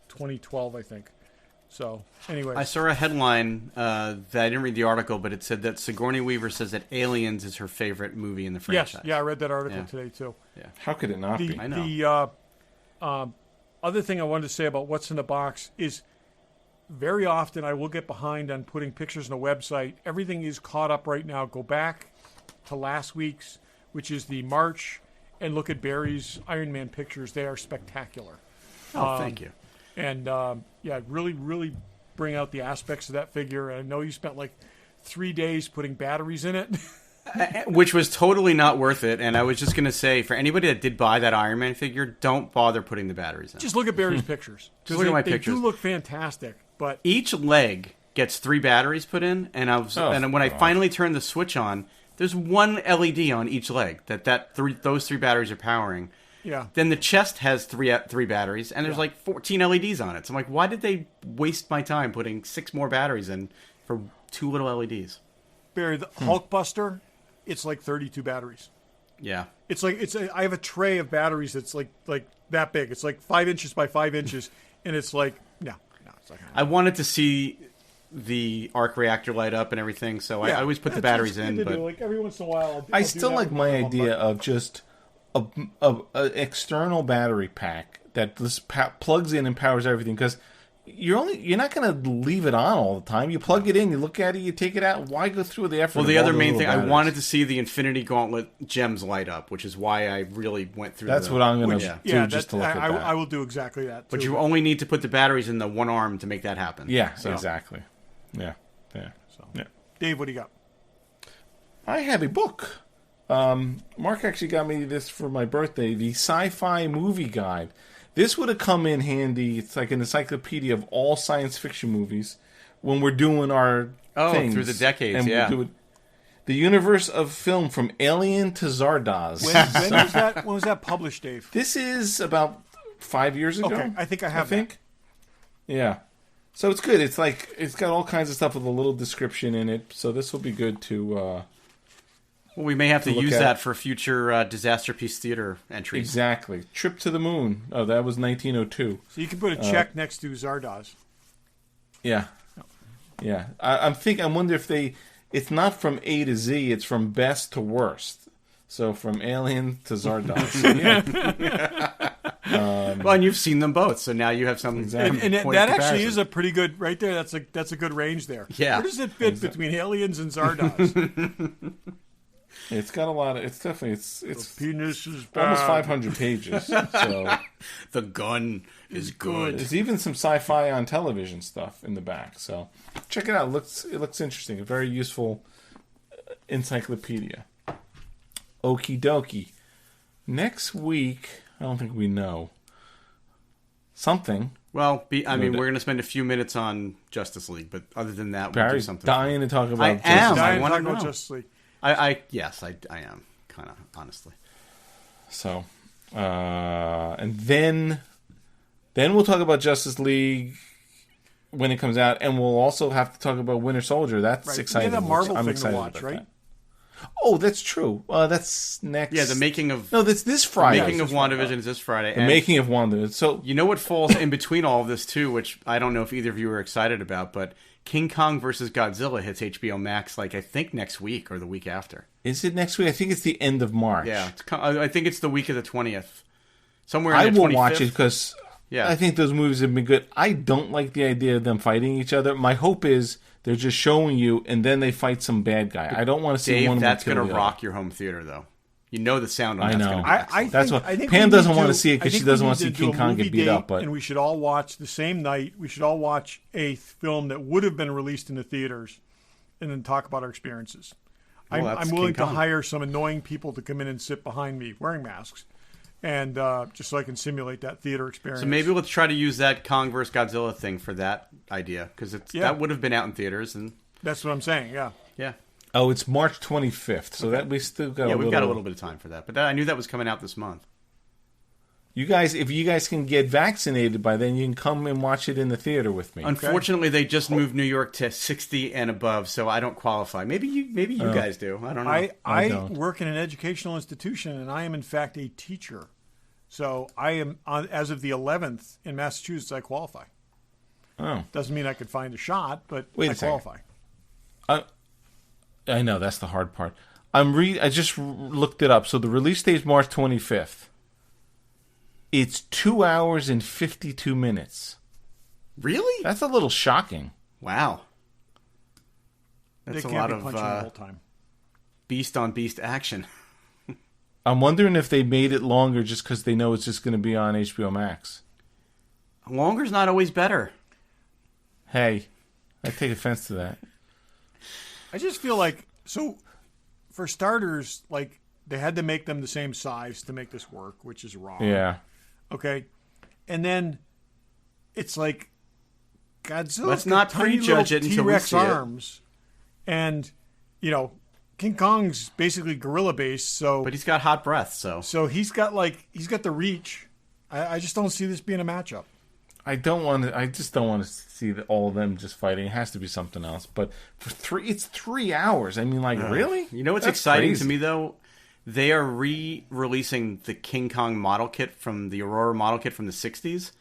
2012, I think. So, anyway. I saw a headline that I didn't read the article, but it said that Sigourney Weaver says that Aliens is her favorite movie in the franchise. Yes, I read that article today, too. Yeah. How could it not be? I know. The other thing I wanted to say about what's in the box is very often I will get behind on putting pictures on the website. Everything is caught up right now. Go back to last week's, which is the March, and look at Barry's Iron Man pictures. They are spectacular. Oh, thank you. And, really, really bring out the aspects of that figure. I know you spent like 3 days putting batteries in it. Which was totally not worth it. And I was just going to say, for anybody that did buy that Iron Man figure, don't bother putting the batteries in. Just look at Barry's pictures. Just look at my pictures. They do look fantastic, but each leg gets 3 batteries put in, and when I finally turned the switch on, there's one LED on each leg those 3 batteries are powering. Yeah. Then the chest has three batteries, and there's like 14 LEDs on it. So I'm like, why did they waste my time putting 6 more batteries in for 2 little LEDs? Barry, the Hulkbuster, it's like 32 batteries. Yeah. I have a tray of batteries that's like that big. It's like 5 inches by 5 inches, and it's like it's like. I wanted to see the arc reactor light up and everything, so I always put the batteries in. But like every once in a while, I still like my idea of just a external battery pack that just plugs in and powers everything, because you're not going to leave it on all the time. You plug it in, you look at it, you take it out. Why go through the effort? Well, the other main thing, I wanted to see the Infinity Gauntlet gems light up, which is why I really went through. That's what I'm going to do, just to look at that. I will do exactly that. But you only need to put the batteries in the one arm to make that happen. Yeah, exactly. Yeah. Dave, what do you got? I have a book. Mark actually got me this for my birthday, the Sci-Fi Movie Guide. This would have come in handy. It's like an encyclopedia of all science fiction movies when we're doing our things. Through the decades, and yeah. We'll do the universe of film from Alien to Zardoz. When was that published, Dave? This is about 5 years ago. Okay, I think I have that. Yeah. So it's good. It's like it's got all kinds of stuff with a little description in it. So this will be good to. Well, we may have to use that for future Disaster Piece Theater entries. Exactly. Trip to the Moon. Oh, that was 1902. So you can put a check next to Zardoz. Yeah. Yeah. I'm wondering if it's not from A to Z, it's from best to worst. So from Alien to Zardoz. Yeah. Well, and you've seen them both, so now you have something. Exactly. And that actually is a pretty good right there. That's a good range there. Yeah. Where does it fit between Aliens and Zardoz? It's got a lot of. It's definitely. It's the penis is almost 500 pages. So the gun is good. There's even some sci-fi on television stuff in the back. So check it out. It looks interesting. A very useful encyclopedia. Okie dokie. Next week, I don't think we know something. Well, we're going to spend a few minutes on Justice League, but other than that, we'll do Barry's something. dying to talk about. I want to know. Justice League. Yes, I am, kind of, honestly. So, and then we'll talk about Justice League when it comes out, and we'll also have to talk about Winter Soldier. That's exciting. We have a Marvel I'm thing excited to watch, right? That. Oh, that's true. That's next. Yeah, the making of. No, that's this Friday. The making of WandaVision is this Friday. The making of WandaVision. So you know what falls in between all of this too, which I don't know if either of you are excited about, but King Kong versus Godzilla hits HBO Max, I think next week or the week after. Is it next week? I think it's the end of March. Yeah, I think it's the week of the 20th. Somewhere. I will 25th. watch it because I think those movies have been good. I don't like the idea of them fighting each other. My hope is they're just showing you, and then they fight some bad guy. I don't want to see Dave, one. That's going to rock your home theater, though. You know the sound on I that's know. going to be that's what Pam doesn't want to see it because she doesn't want to see King Kong get beat up. But and we should all watch the same night. We should all watch a film that would have been released in the theaters, and then talk about our experiences. I'm willing to hire some annoying people to come in and sit behind me wearing masks, and just so I can simulate that theater experience. So maybe let's try to use that Kong versus Godzilla thing for that idea, because that would have been out in theaters, and that's what I'm saying. Yeah. Oh, it's March 25th, so that we still got. We've got a little bit of time for that, but I knew that was coming out this month. You guys, if you guys can get vaccinated by then, you can come and watch it in the theater with me. Unfortunately, they just moved New York to 60 and above, so I don't qualify. Maybe you guys do. I don't know. I work in an educational institution, and I am in fact a teacher. So I am as of the 11th in Massachusetts. I qualify. Oh, doesn't mean I could find a shot, but I qualify. I know that's the hard part. I just looked it up. So the release date is March 25th. It's 2 hours and 52 minutes. Really? That's a little shocking. Wow. That's a lot of the whole time. Beast on beast action. I'm wondering if they made it longer just because they know it's just going to be on HBO Max. Longer's not always better. Hey, I take offense to that. I just feel like, so for starters, like they had to make them the same size to make this work, which is wrong. Yeah. Okay. And then it's like Godzilla's Let's not prejudge it until we T-Rex see it. arms, and King Kong's basically gorilla based. So, But he's got hot breath, so he's got the reach. I just don't see this being a matchup. I just don't want to see all of them just fighting. It has to be something else. But it's 3 hours. I mean, really? You know what's That's exciting crazy. to me, though? They are re-releasing the King Kong model kit from the Aurora model kit from the 60s.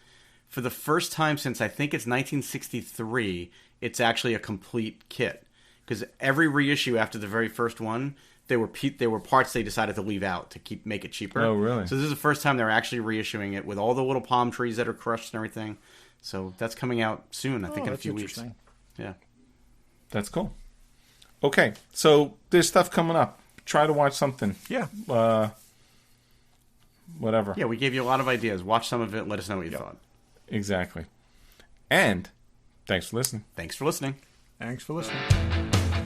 For the first time since I think it's 1963, it's actually a complete kit. Because every reissue after the very first one, they were parts they decided to leave out to make it cheaper. Oh, really? So this is the first time they're actually reissuing it with all the little palm trees that are crushed and everything. So that's coming out soon, I think, in a few weeks. Yeah. That's cool. Okay, so there's stuff coming up. Try to watch something. Yeah. Whatever. Yeah, we gave you a lot of ideas. Watch some of it. Let us know what you thought. Exactly. And thanks for listening. Thanks for listening. Thanks for listening.